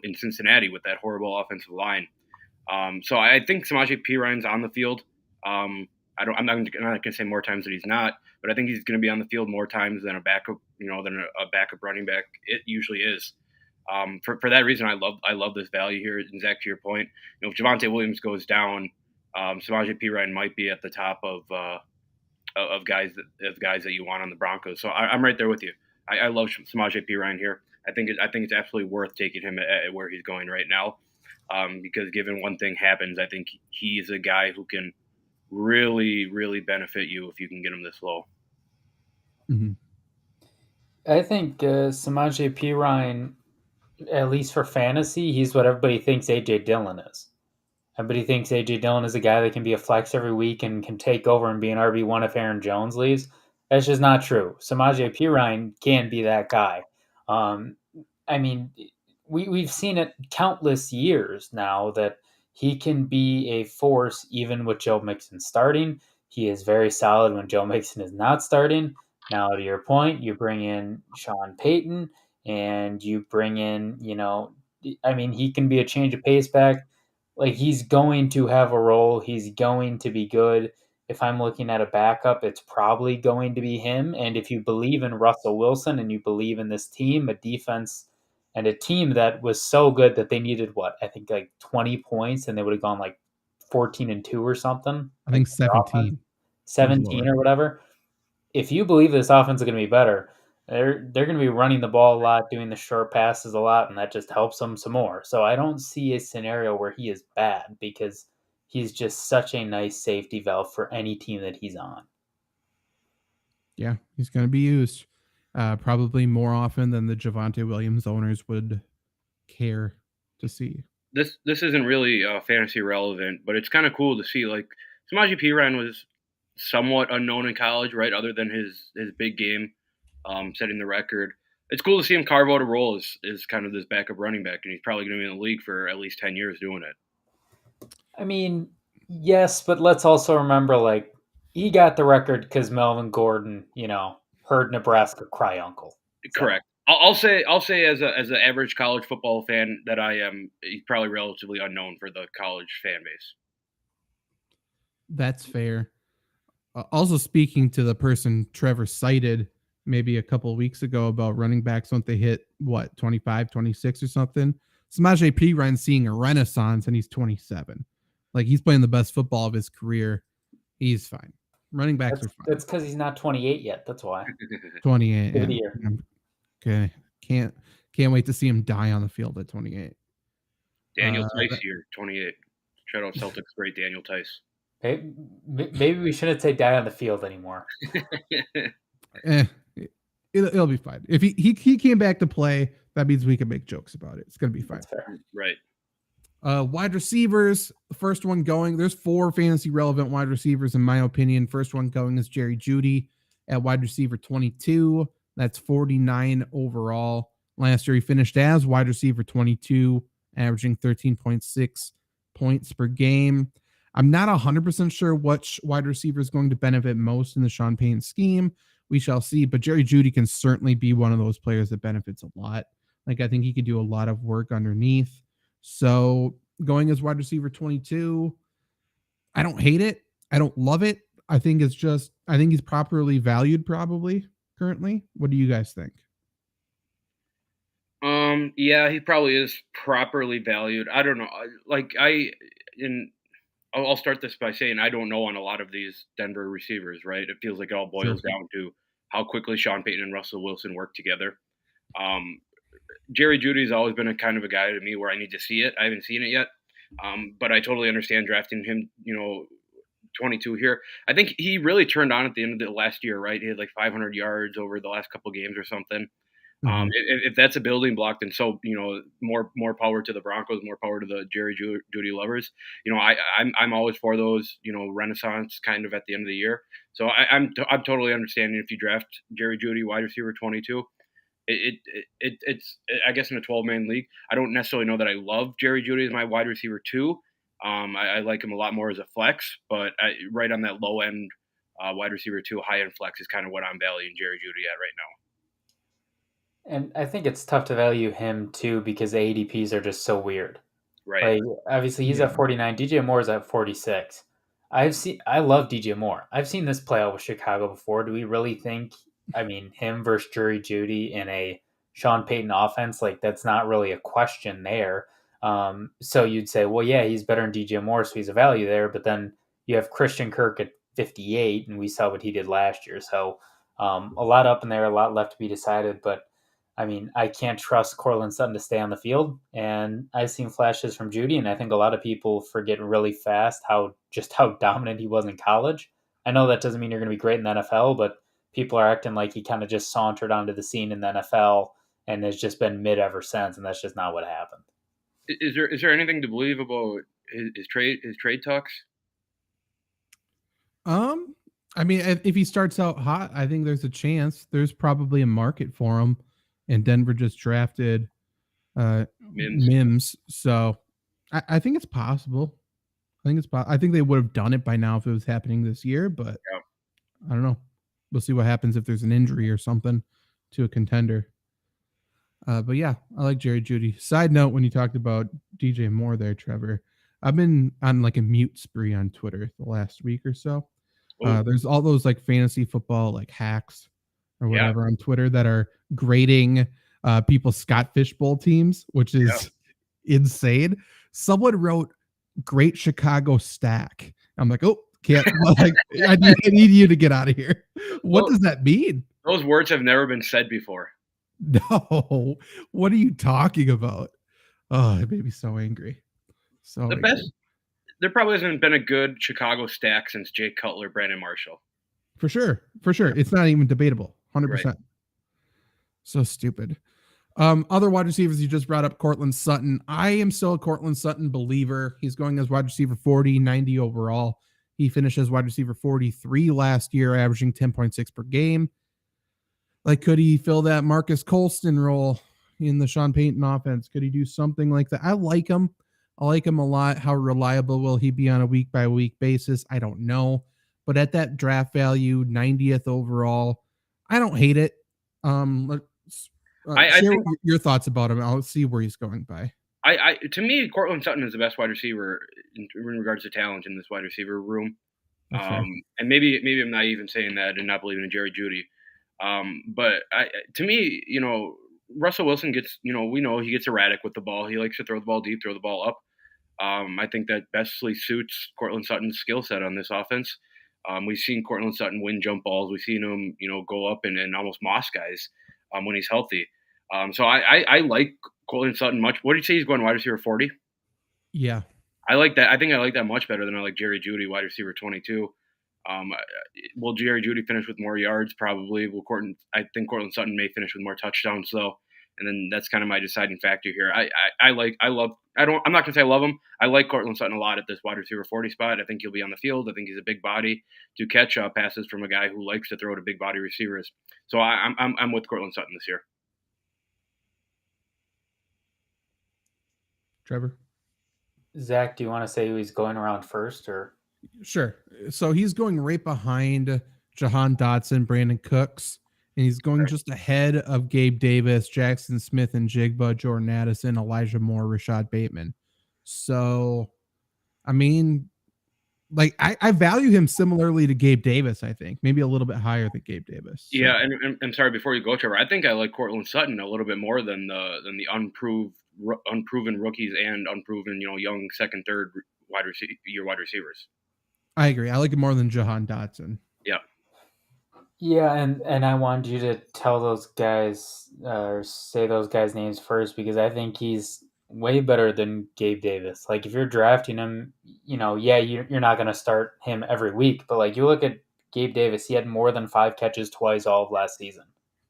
in Cincinnati with that horrible offensive line. So I think Samaje Perine's on the field. I'm not going to say more times that he's not, but I think he's going to be on the field more times than a backup, than a backup running back. It usually is. For that reason, I love this value here. And Zach, to your point, if Javonte Williams goes down, Samaje Perine might be at the top of guys that you want on the Broncos. So I'm right there with you. I love Samaje Perine here. I think it's absolutely worth taking him at where he's going right now, because given one thing happens, I think he's a guy who can really, really benefit you if you can get him this low. Mm-hmm. I think Samaje Perine, at least for fantasy, he's what everybody thinks A.J. Dillon is. Everybody thinks A.J. Dillon is a guy that can be a flex every week and can take over and be an RB1 if Aaron Jones leaves. That's just not true. Samaje Perine can be that guy. We've seen it countless years now that he can be a force even with Joe Mixon starting. He is very solid when Joe Mixon is not starting. Now, to your point, you bring in Sean Payton and you bring in, he can be a change of pace back. Like, he's going to have a role. He's going to be good. If I'm looking at a backup, it's probably going to be him. And if you believe in Russell Wilson and you believe in this team, a defense and a team that was so good that they needed I think like 20 points and they would have gone like 14-2 or something. I think 17. 17 or whatever. If you believe this offense is going to be better, they're going to be running the ball a lot, doing the short passes a lot, and that just helps them some more. So I don't see a scenario where he is bad because he's just such a nice safety valve for any team that he's on. Yeah, he's going to be used probably more often than the Javonte Williams owners would care to see. This isn't really fantasy relevant, but it's kind of cool to see. Like, Samaje Perine was somewhat unknown in college, right? Other than his big game, setting the record. It's cool to see him carve out a role as kind of this backup running back, and he's probably going to be in the league for at least 10 years doing it. I mean, yes, but let's also remember, like, he got the record because Melvin Gordon, heard Nebraska cry uncle. So. Correct. I'll say as an average college football fan that I am, he's probably relatively unknown for the college fan base. That's fair. Also, speaking to the person Trevor cited maybe a couple of weeks ago about running backs, don't they hit 25, 26 or something? Samaje Perine's seeing a renaissance and he's 27. Like, he's playing the best football of his career. He's fine. Running backs are fine. That's because he's not 28 yet. That's why. 28. Yeah. Okay. Can't wait to see him die on the field at 28. Daniel Tice here, 28. Shout out Celtics great Daniel Tice. Maybe we shouldn't say die on the field anymore. It'll be fine. If he came back to play, that means we can make jokes about it. It's gonna be fine. That's fair. Right. Wide receivers, the first one going. There's 4 fantasy relevant wide receivers in my opinion. First one going is Jerry Jeudy at wide receiver 22. That's 49 overall. Last year he finished as wide receiver 22, averaging 13.6 points per game. I'm not 100% sure which wide receiver is going to benefit most in the Sean Payton scheme, we shall see. But Jerry Jeudy can certainly be one of those players that benefits a lot. Like, I think he could do a lot of work underneath. So going as wide receiver 22, I don't hate it. I don't love it. I think he's properly valued probably currently. What do you guys think? Yeah, he probably is properly valued. I don't know. I'll start this by saying I don't know on a lot of these Denver receivers, right? It feels like it all boils down to how quickly Sean Payton and Russell Wilson work together. Jerry Jeudy's always been a kind of a guy to me where I need to see it. I haven't seen it yet. But I totally understand drafting him, 22 here. I think he really turned on at the end of the last year, right? He had like 500 yards over the last couple games or something. If that's a building block, then more power to the Broncos, more power to the Jerry Jeudy lovers. I'm always for those, renaissance kind of at the end of the year. So I'm totally understanding if you draft Jerry Jeudy wide receiver 22. It's I guess in a 12-man league. I don't necessarily know that I love Jerry Jeudy as my wide receiver 2. I like him a lot more as a flex, but right on that low end wide receiver 2, high end flex is kind of what I'm valuing Jerry Jeudy at right now. And I think it's tough to value him too because the ADPs are just so weird. Right. Like, obviously he's at 49. DJ Moore's at 46. I love DJ Moore. I've seen this play out with Chicago before. Do we really think, him versus Jerry Jeudy in a Sean Payton offense, like that's not really a question there. So you'd say, well, yeah, he's better than DJ Moore, so he's a value there. But then you have Christian Kirk at 58, and we saw what he did last year. So a lot up in there, a lot left to be decided. But I can't trust Courtland Sutton to stay on the field, and I've seen flashes from Jeudy, and I think a lot of people forget really fast how dominant he was in college. I know that doesn't mean you're going to be great in the NFL, but people are acting like he kind of just sauntered onto the scene in the NFL and has just been mid ever since, and that's just not what happened. Is there anything to believe about his trade talks? If he starts out hot, I think there's a chance. There's probably a market for him. And Denver just drafted Mims. So I think it's possible. I think they would have done it by now if it was happening this year, but yeah. I don't know. We'll see what happens if there's an injury or something to a contender. But yeah, I like Jerry Jeudy. Side note, when you talked about DJ Moore there, Trevor, I've been on like a mute spree on Twitter the last week or so. There's all those like fantasy football like hacks or whatever on Twitter that are grading people's Scott Fishbowl teams, which is insane. Someone wrote "Great Chicago Stack." I'm like, oh, can't. Like, I need you to get out of here. What does that mean? Those words have never been said before. No, what are you talking about? Oh, it made me so angry. So best. There probably hasn't been a good Chicago stack since Jay Cutler, Brandon Marshall. For sure. It's not even debatable. 100%. Right. So stupid. Other wide receivers you just brought up, Courtland Sutton. I am still a Courtland Sutton believer. He's going as wide receiver 40, 90 overall. He finished as wide receiver 43 last year, averaging 10.6 per game. Like, could he fill that Marcus Colston role in the Sean Payton offense? Could he do something like that? I like him a lot. How reliable will he be on a week-by-week basis? I don't know. But at that draft value, 90th overall, I don't hate it. Share your thoughts about him. I'll see where he's going by. To me, Courtland Sutton is the best wide receiver in regards to talent in this wide receiver room. And maybe I'm naive in saying that and not believing in Jerry Jeudy. But to me, Russell Wilson gets, we know he gets erratic with the ball. He likes to throw the ball deep, throw the ball up. I think that bestly suits Courtland Sutton's skill set on this offense. We've seen Courtland Sutton win jump balls. We've seen him, go up and almost moss guys when he's healthy. So I like Courtland Sutton much. What did you say he's going wide receiver 40? Yeah. I like that. I think I like that much better than I like Jerry Jeudy, wide receiver 22. Will Jerry Jeudy finish with more yards? Probably. I think Courtland Sutton may finish with more touchdowns, though. And then that's kind of my deciding factor here. I'm not going to say I love him. I like Courtland Sutton a lot at this wide receiver 40 spot. I think he'll be on the field. I think he's a big body to catch passes from a guy who likes to throw to big body receivers. So I'm with Courtland Sutton this year. Trevor? Zach, do you want to say who he's going around first or? Sure. So he's going right behind Jahan Dotson, Brandon Cooks, and he's going just ahead of Gabe Davis, Jackson Smith and Jigba, Jordan Addison, Elijah Moore, Rashad Bateman. So, I mean, like I value him similarly to Gabe Davis, I think. Maybe a little bit higher than Gabe Davis. So. Yeah, and I'm sorry, before you go, Trevor, I think I like Cortland Sutton a little bit more than the unproven rookies and unproven, young second, third wide receivers. I agree. I like it more than Jahan Dotson. Yeah. Yeah, and I wanted you to tell those guys or say those guys' names first because I think he's way better than Gabe Davis. Like if you're drafting him, you're not going to start him every week, but like you look at Gabe Davis, he had more than 5 catches twice all of last season.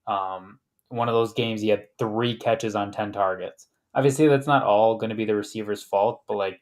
One of those games he had 3 catches on 10 targets. Obviously, that's not all going to be the receiver's fault, but like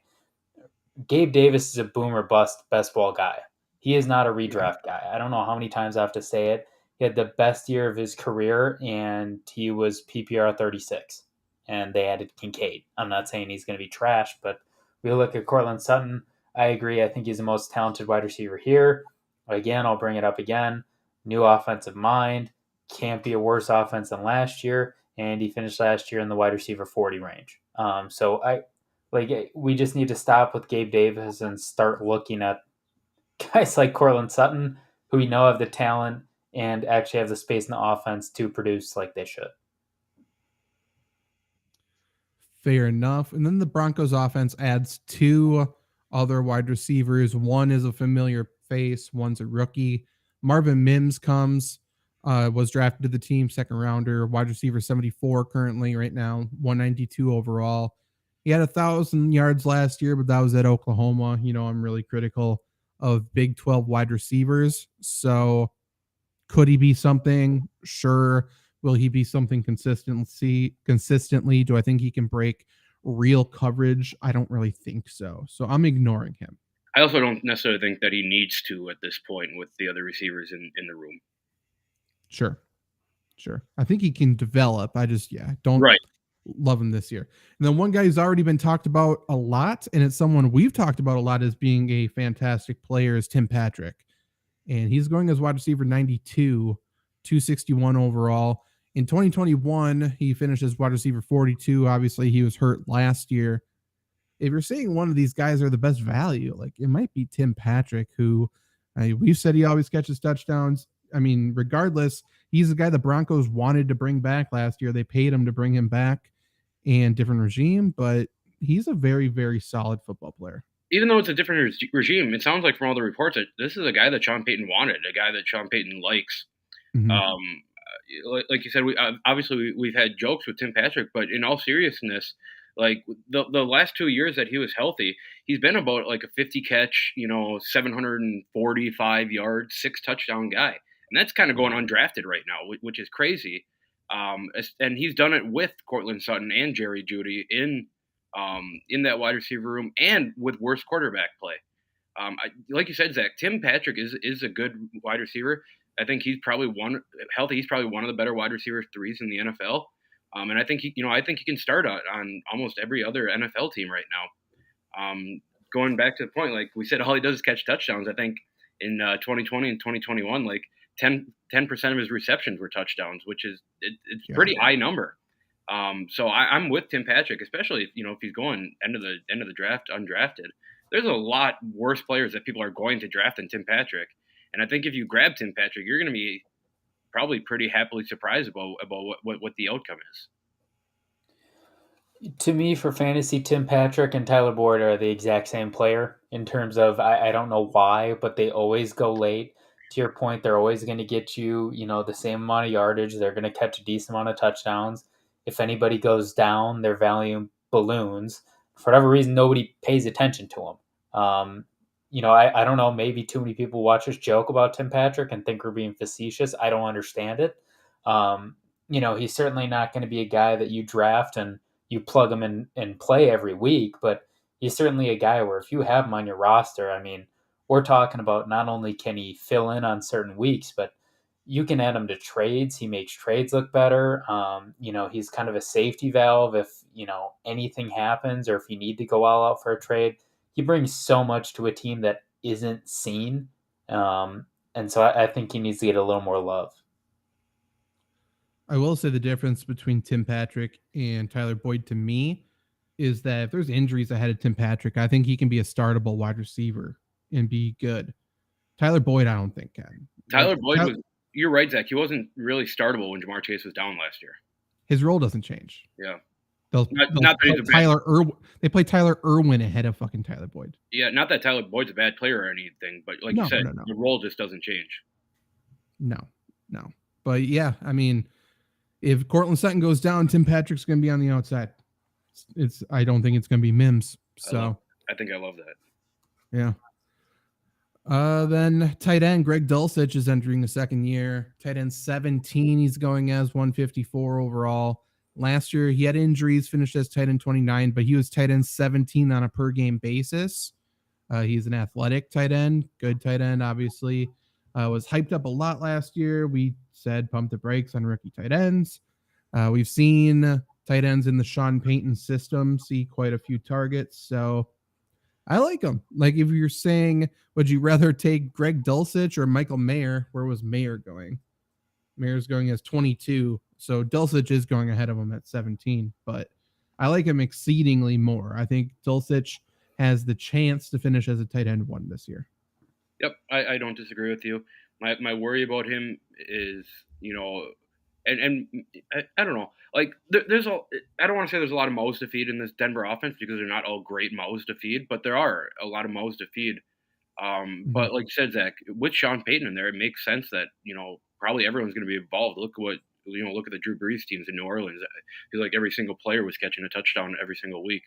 Gabe Davis is a boom or bust best ball guy. He is not a redraft guy. I don't know how many times I have to say it. He had the best year of his career, and he was PPR 36. And they added Kincaid. I'm not saying he's going to be trash, but we look at Cortland Sutton. I agree. I think he's the most talented wide receiver here. Again, I'll bring it up again. New offensive mind. Can't be a worse offense than last year. And he finished last year in the wide receiver 40 range. We just need to stop with Gabe Davis and start looking at guys like Cortland Sutton, who we know have the talent and actually have the space in the offense to produce like they should. Fair enough. And then the Broncos offense adds 2 other wide receivers. One is a familiar face, one's a rookie. Marvin Mims was drafted to the team, second rounder, wide receiver 74 currently right now, 192 overall. He had 1,000 yards last year, but that was at Oklahoma. I'm really critical of Big 12 wide receivers. So could he be something? Sure. Will he be something consistently? Do I think he can break real coverage? I don't really think so. So I'm ignoring him. I also don't necessarily think that he needs to at this point with the other receivers in the room. Sure. I think he can develop. I just, don't love him this year. And then one guy who's already been talked about a lot, and it's someone we've talked about a lot as being a fantastic player, is Tim Patrick. And he's going as wide receiver 92, 261 overall. In 2021, he finished as wide receiver 42. Obviously, he was hurt last year. If you're saying one of these guys are the best value, like it might be Tim Patrick, who we've said he always catches touchdowns. I mean, regardless, he's the guy the Broncos wanted to bring back last year. They paid him to bring him back and different regime, but he's a very, very solid football player. Even though it's a different regime, it sounds like from all the reports that this is a guy that Sean Payton wanted, a guy that Sean Payton likes. Mm-hmm. Like you said, we've had jokes with Tim Patrick, but in all seriousness, like the last 2 years that he was healthy, he's been about like a 50 catch, 745 yards, 6 touchdown guy. And that's kind of going undrafted right now, which is crazy. And he's done it with Cortland Sutton and Jerry Jeudy in that wide receiver room and with worse quarterback play. Like you said, Zach, Tim Patrick is a good wide receiver. I think he's probably one of the better wide receiver 3s in the NFL. And I think he can start on almost every other NFL team right now. Going back to the point, like we said, all he does is catch touchdowns. I think in 2020 and 2021, like 10% of his receptions were touchdowns, which is it's pretty high number. So I'm with Tim Patrick, especially if he's going end of the draft undrafted. There's a lot worse players that people are going to draft than Tim Patrick, and I think if you grab Tim Patrick, you're going to be probably pretty happily surprised about what the outcome is. To me, for fantasy, Tim Patrick and Tyler Boyd are the exact same player in terms of I don't know why, but they always go late. To your point, they're always going to get you, the same amount of yardage. They're going to catch a decent amount of touchdowns. If anybody goes down, their value balloons. For whatever reason, nobody pays attention to them. I don't know. Maybe too many people watch us joke about Tim Patrick and think we're being facetious. I don't understand it. He's certainly not going to be a guy that you draft and you plug him in and play every week, but he's certainly a guy where if you have him on your roster, I mean, we're talking about not only can he fill in on certain weeks, but you can add him to trades. He makes trades look better. He's kind of a safety valve if, anything happens or if you need to go all out for a trade. He brings so much to a team that isn't seen. And And so I think he needs to get a little more love. I will say the difference between Tim Patrick and Tyler Boyd to me is that if there's injuries ahead of Tim Patrick, I think he can be a startable wide receiver and be good. Tyler Boyd, I don't think can. Tyler Boyd was. You're right, Zach. He wasn't really startable when Jamar Chase was down last year. His role doesn't change. Yeah. They'll they play Tyler Irwin ahead of fucking Tyler Boyd. Yeah, not that Tyler Boyd's a bad player or anything, but like you said, the role just doesn't change. No. But yeah, I mean, if Cortland Sutton goes down, Tim Patrick's going to be on the outside. I don't think it's going to be Mims. So I think I love that. Yeah. Then tight end Greg Dulcich is entering the second year. Tight end 17, he's going as 154 overall. Last year, he had injuries, finished as tight end 29, but he was tight end 17 on a per game basis. He's an athletic tight end, good tight end, obviously. Was hyped up a lot last year. We said pump the brakes on rookie tight ends. We've seen tight ends in the Sean Payton system see quite a few targets. So I like him. Like if you're saying, would you rather take Greg Dulcich or Michael Mayer? Where was Mayer going? Mayer's going as 22. So Dulcich is going ahead of him at 17, but I like him exceedingly more. I think Dulcich has the chance to finish as a tight end 1 this year. Yep, I don't disagree with you. My worry about him is, and I don't know. Like I don't want to say there's a lot of mouths to feed in this Denver offense because they're not all great mouths to feed, but there are a lot of mouths to feed. But like you said, Zach, with Sean Payton in there, it makes sense that probably everyone's going to be involved. Look at look at the Drew Brees teams in New Orleans. I feel like every single player was catching a touchdown every single week.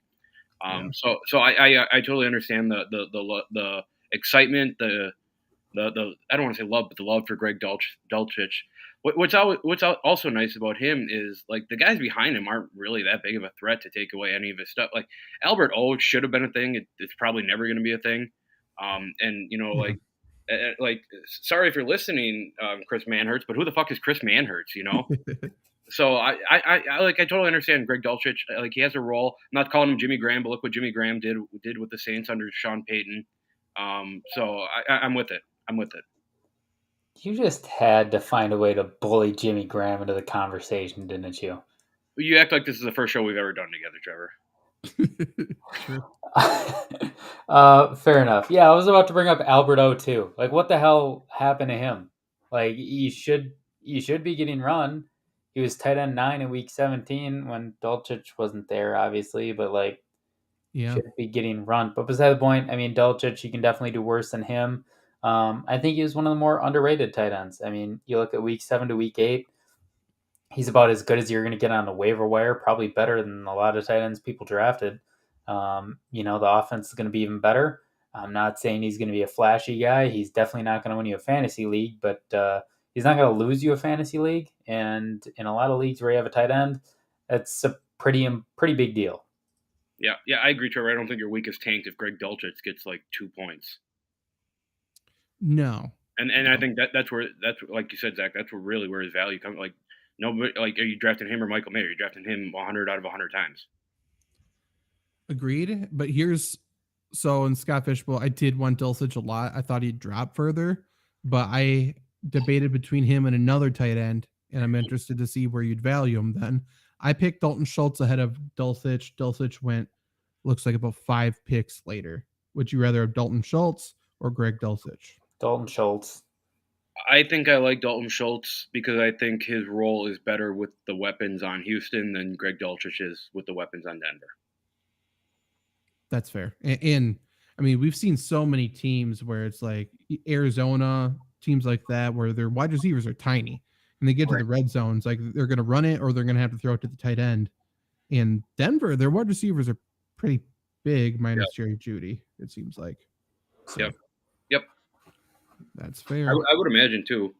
So I totally understand the excitement, the I don't want to say love, but the love for Greg Dulcich. What's also nice about him is like the guys behind him aren't really that big of a threat to take away any of his stuff. Like Albert O should have been a thing. It's probably never going to be a thing. Like sorry if you're listening, Chris Manhertz, but who the fuck is Chris Manhertz? So I totally understand Greg Dulcich. Like he has a role. I'm not calling him Jimmy Graham, but look what Jimmy Graham did with the Saints under Sean Payton. So I'm with it. You just had to find a way to bully Jimmy Graham into the conversation, didn't you? You act like this is the first show we've ever done together, True. Fair enough. Yeah, I was about to bring up Albert O too. Like, what the hell happened to him? Like, you should be getting run. He was tight end 9 in week 17 when Dulcich wasn't there, obviously, but should be getting run. But beside the point, I mean, Dulcich, you can definitely do worse than him. I think he was one of the more underrated tight ends. I mean, you look at week 7 to week 8, he's about as good as you're going to get on the waiver wire, probably better than a lot of tight ends people drafted. The offense is going to be even better. I'm not saying he's going to be a flashy guy. He's definitely not going to win you a fantasy league, but he's not going to lose you a fantasy league. And in a lot of leagues where you have a tight end, that's a pretty big deal. Yeah, I agree, Trevor. I don't think your week is tanked if Greg Dulcich gets like 2 points. No. And I think that's like you said, Zach, that's where his value comes. Like, nobody, like, are you drafting him or Michael Mayer? You're drafting him 100 out of 100 times. Agreed. But in Scott Fishbowl, I did want Dulcich a lot. I thought he'd drop further, but I debated between him and another tight end, and I'm interested to see where you'd value him then. I picked Dalton Schultz ahead of Dulcich. Dulcich went, looks like about 5 picks later. Would you rather have Dalton Schultz or Greg Dulcich? Dalton Schultz. I think I like Dalton Schultz because I think his role is better with the weapons on Houston than Greg Dulcich is with the weapons on Denver. That's fair. And I mean, we've seen so many teams where it's like Arizona, teams like that, where their wide receivers are tiny and they get to the red zones, like they're going to run it or they're going to have to throw it to the tight end. In Denver, their wide receivers are pretty big, minus Jerry Jeudy, it seems like. So, Yep. That's fair. I would imagine too.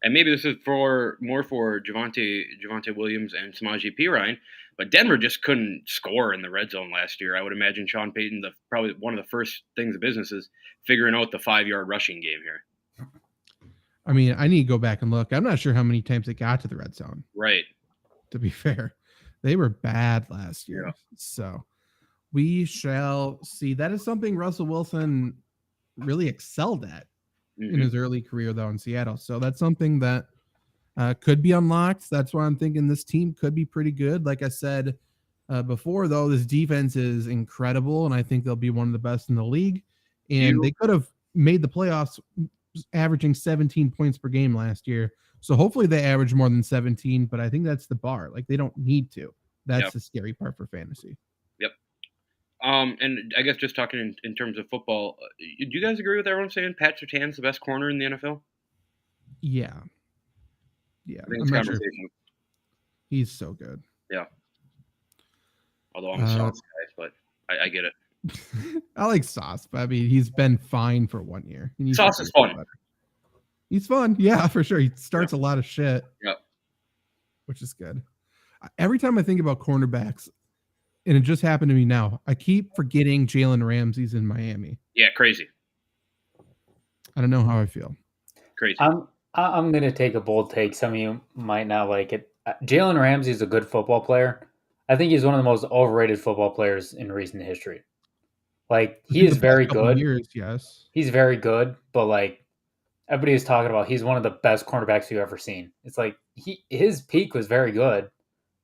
And maybe this is more for Javonte Williams and Samaje Perine, but Denver just couldn't score in the red zone last year. I would imagine Sean Payton, probably one of the first things of business is figuring out the 5-yard rushing game here. I mean, I need to go back and look. I'm not sure how many times it got to the red zone. Right. To be fair, they were bad last year. Yeah. So we shall see. That is something Russell Wilson really excelled at. in his early career, though, in Seattle. So that's something that could be unlocked. That's why I'm thinking this team could be pretty good. Like I said before, though, this defense is incredible, and I think they'll be one of the best in the league. And they could have made the playoffs averaging 17 points per game last year. So hopefully they average more than 17, but I think that's the bar. Like, they don't need to. That's the scary part for fantasy. Yep. And I guess just talking in terms of football, do you guys agree with everyone saying Pat Surtain's the best corner in the NFL? Yeah. Yeah. I think it's conversation. He's so good. Yeah. Although I'm a Sauce guy, but I get it. I like Sauce, but I mean, he's been fine for 1 year. Sauce is fun. He's fun. Yeah, for sure. He starts a lot of shit. Yep. Which is good. Every time I think about cornerbacks, and it just happened to me now, I keep forgetting Jalen Ramsey's in Miami. Yeah, crazy. I don't know how I feel. Crazy. I'm going to take a bold take. Some of you might not like it. Jalen Ramsey is a good football player. I think he's one of the most overrated football players in recent history. Like, he is very good. Years, yes. He's very good, but like everybody is talking about, he's one of the best cornerbacks you've ever seen. It's like his peak was very good,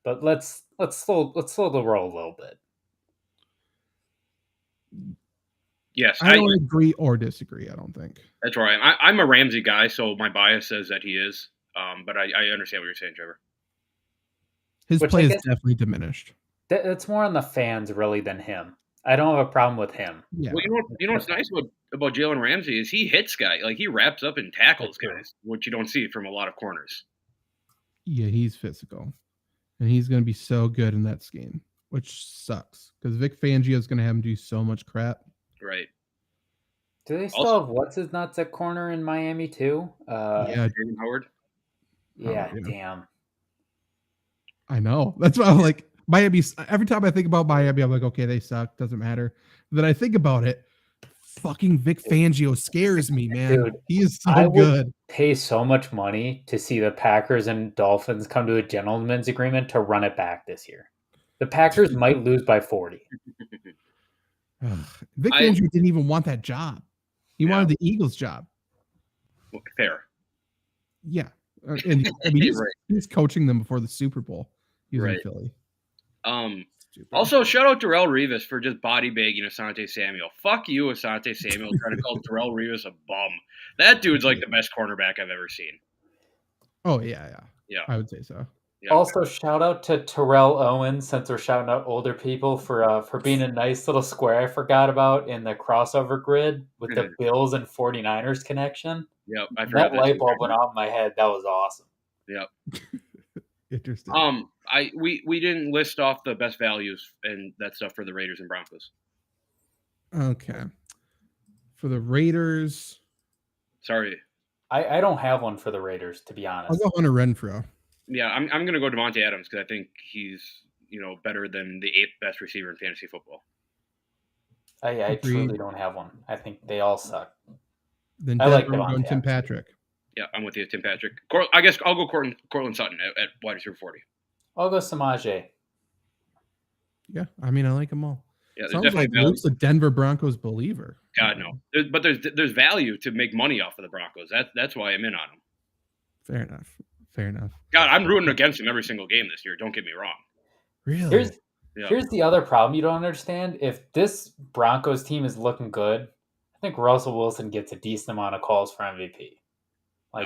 but let's slow the roll a little bit. Yes, I don't agree or disagree. I don't think that's right. I'm a Ramsey guy, so my bias says that he is. But I understand what you're saying, Trevor. His play is definitely diminished. That's more on the fans really than him. I don't have a problem with him. Yeah. Well, you know what's nice about Jalen Ramsey is he hits guys. Like, he wraps up and tackles guys, which you don't see from a lot of corners. Yeah, he's physical. And he's going to be so good in that scheme, which sucks because Vic Fangio is going to have him do so much crap. Right. Do they still have what's-his-nuts at corner in Miami too? Yeah, Jordan Howard. Yeah, damn. I know. That's why I'm like, Miami, every time I think about Miami, I'm like, okay, they suck. Doesn't matter. Then I think about it. Fucking Vic Fangio scares me, man. Dude, he is so good. Would pay so much money to see the Packers and Dolphins come to a gentleman's agreement to run it back this year. The Packers might lose by 40. Vic Fangio didn't even want that job. He wanted the Eagles job. Fair. Yeah. And I mean, he's coaching them before the Super Bowl. He was in Philly. Also, shout out Darrelle Revis for just body bagging Asante Samuel. Fuck you, Asante Samuel, trying to call Darrelle Revis a bum. That dude's like the best cornerback I've ever seen. Oh, yeah. I would say so. Yeah. Also, shout out to Terrell Owens, since we're shouting out older people, for being a nice little square I forgot about in the crossover grid with the Bills and 49ers connection. Yep. That light bulb went off in my head. That was awesome. Yep. Interesting. We didn't list off the best values and that stuff for the Raiders and Broncos. Okay. For the Raiders. Sorry. I don't have one for the Raiders, to be honest. I'll go Hunter Renfrow. Yeah, I'm going to go Davante Adams because I think he's, better than the 8th best receiver in fantasy football. I truly don't have one. I think they all suck. Then I like Davante Tim Patrick. Yeah, I'm with you, Tim Patrick. I guess I'll go Cortland Sutton at wide receiver 40. I'll go Samaje. Yeah, I mean, I like them all. Yeah, sounds like Luke's a Denver Broncos believer. God, no. There's value to make money off of the Broncos. That's why I'm in on them. Fair enough. God, I'm rooting against them every single game this year. Don't get me wrong. Really? Here's the other problem you don't understand. If this Broncos team is looking good, I think Russell Wilson gets a decent amount of calls for MVP.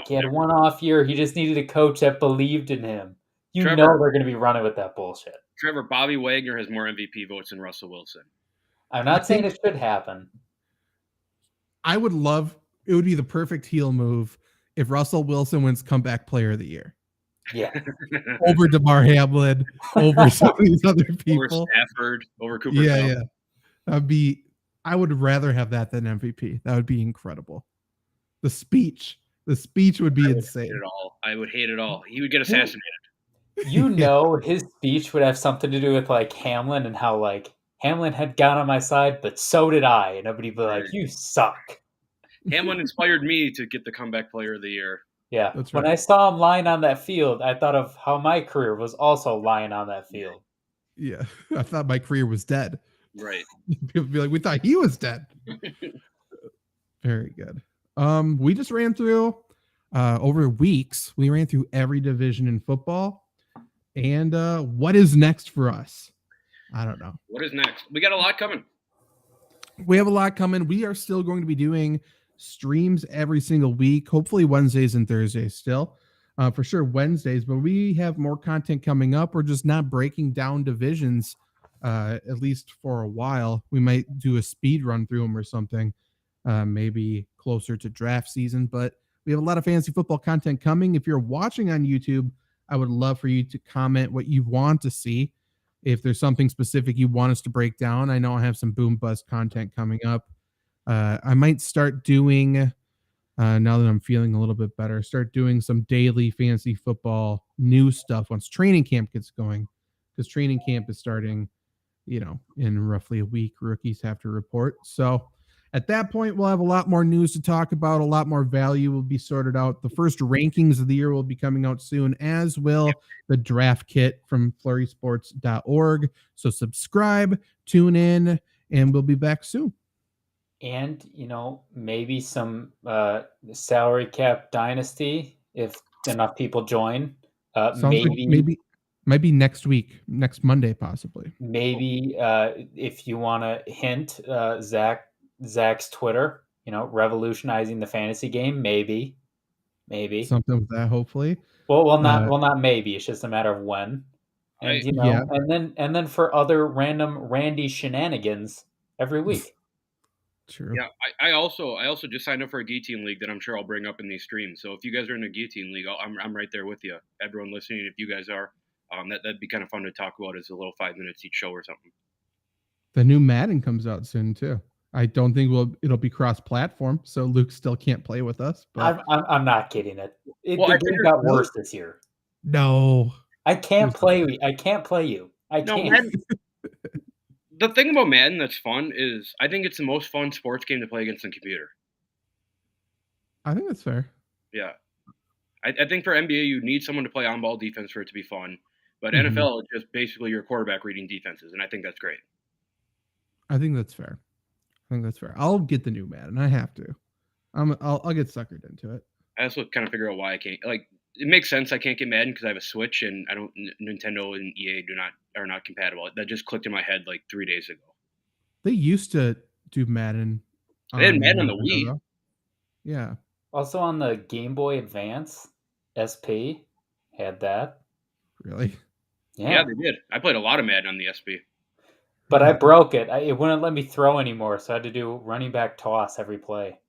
He had one off year. He just needed a coach that believed in him. Trevor, know they're going to be running with that bullshit. Trevor, Bobby Wagner has more MVP votes than Russell Wilson. I'm not saying it should happen. I would love, it would be the perfect heel move if Russell Wilson wins comeback player of the year. Yeah. Over DeMar Hamlin, over some of these other people. Over Stafford, over Cooper. Yeah. I would rather have that than MVP. That would be incredible. The speech would be insane. I would hate it all. He would get assassinated. His speech would have something to do with Hamlin and how Hamlin had gone on my side, but so did I. And everybody would be like, you suck. Hamlin inspired me to get the comeback player of the year. Yeah. That's right. When I saw him lying on that field, I thought of how my career was also lying on that field. Yeah. I thought my career was dead. Right. People would be like, we thought he was dead. Very good. We just ran through over weeks. We ran through every division in football. And what is next for us? I don't know. What is next? We got a lot coming. We have a lot coming. We are still going to be doing streams every single week, hopefully Wednesdays and Thursdays still. For sure Wednesdays, but we have more content coming up. We're just not breaking down divisions, at least for a while. We might do a speed run through them or something, maybe closer to draft season. But we have a lot of fantasy football content coming. If you're watching on YouTube, I would love for you to comment what you want to see. If there's something specific you want us to break down, I know I have some boom bust content coming up. I might start doing, now that I'm feeling a little bit better, start doing some daily fantasy football news stuff once training camp gets going, because training camp is starting, in roughly a week. Rookies have to report. So at that point, we'll have a lot more news to talk about. A lot more value will be sorted out. The first rankings of the year will be coming out soon, as will the draft kit from FlurrySports.org. So subscribe, tune in, and we'll be back soon. And, maybe some salary cap dynasty if enough people join. Might be next week, next Monday, possibly. Maybe if you want to hint, Zach's Twitter, revolutionizing the fantasy game, maybe something with that, hopefully. Well, not maybe. It's just a matter of when. And and then for other random Randy shenanigans every week. True. Yeah, I also just signed up for a Guillotine League that I'm sure I'll bring up in these streams. So if you guys are in a Guillotine League, I'm right there with you. Everyone listening, if you guys are, that'd be kind of fun to talk about as a little 5 minutes each show or something. The new Madden comes out soon too. I don't think it'll be cross-platform, so Luke still can't play with us. But I'm not kidding. The game got worse this year. No, I can't play you. I can't. Madden, the thing about Madden that's fun is I think it's the most fun sports game to play against the computer. I think that's fair. Yeah. I think for NBA, you need someone to play on-ball defense for it to be fun. But NFL is just basically your quarterback reading defenses, and I think that's great. I think that's fair. I'll get the new Madden. I have to. I'll get suckered into it. I also kind of figure out why I can't. Like, it makes sense I can't get Madden because I have a Switch, and Nintendo and EA are not compatible. That just clicked in my head like 3 days ago. They used to do Madden. They had Madden on the Wii. Though. Yeah. Also on the Game Boy Advance, SP had that. Really? Yeah, they did. I played a lot of Madden on the SP. But I broke it. It wouldn't let me throw anymore, so I had to do running back toss every play.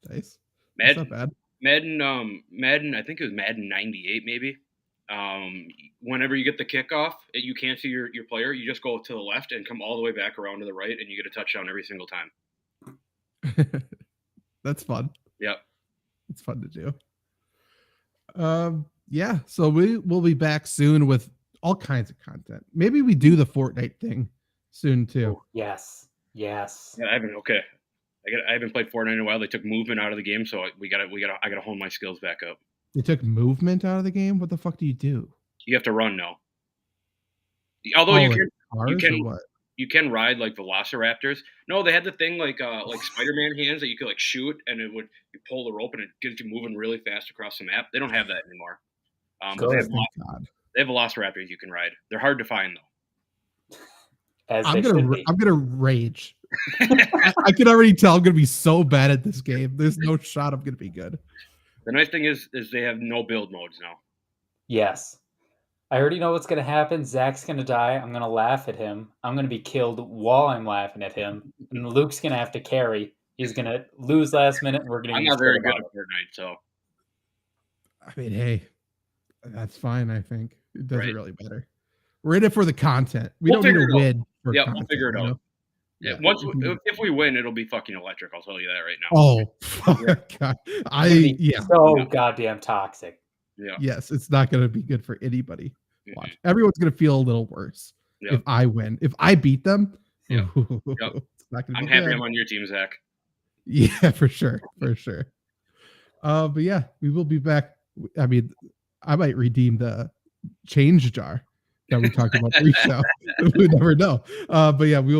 Nice. Madden, that's not bad. Madden, I think it was Madden 98 maybe. Whenever you get the kickoff, you can't see your player. You just go to the left and come all the way back around to the right, and you get a touchdown every single time. That's fun. Yep. It's fun to do. Yeah, so we'll be back soon with all kinds of content. Maybe we do the Fortnite thing soon too. Oh, yes. Yeah, I haven't played Fortnite in a while. They took movement out of the game, so I gotta hone my skills back up. They took movement out of the game? What the fuck do you do? You have to run now. Although you can ride like velociraptors. No, they had the thing like Spider-Man hands that you could like shoot, and you pull the rope and it gets you moving really fast across the map. They don't have that anymore. But they have velociraptors you can ride. They're hard to find though. I'm gonna rage. I can already tell I'm gonna be so bad at this game. There's no shot I'm gonna be good. The nice thing is they have no build modes now. Yes. I already know what's going to happen. Zach's going to die. I'm going to laugh at him. I'm going to be killed while I'm laughing at him. And Luke's going to have to carry. He's going to lose last minute. And we're going to. I'm not very good at Fortnite, so. I mean, hey, that's fine. I think it doesn't really matter. We're in it for the content. We'll don't need to win. Yeah, we'll figure it out. Yeah, if we win, it'll be fucking electric. I'll tell you that right now. Oh, God. So goddamn toxic. Yeah. Yes, it's not going to be good for anybody. Watch. Everyone's going to feel a little worse if I win. If I beat them, it's not going to I'm be happy good. I'm on your team, Zach. Yeah, for sure. But yeah, we will be back. I mean, I might redeem the change jar that we talked about pre-show. We never know. But yeah, we will be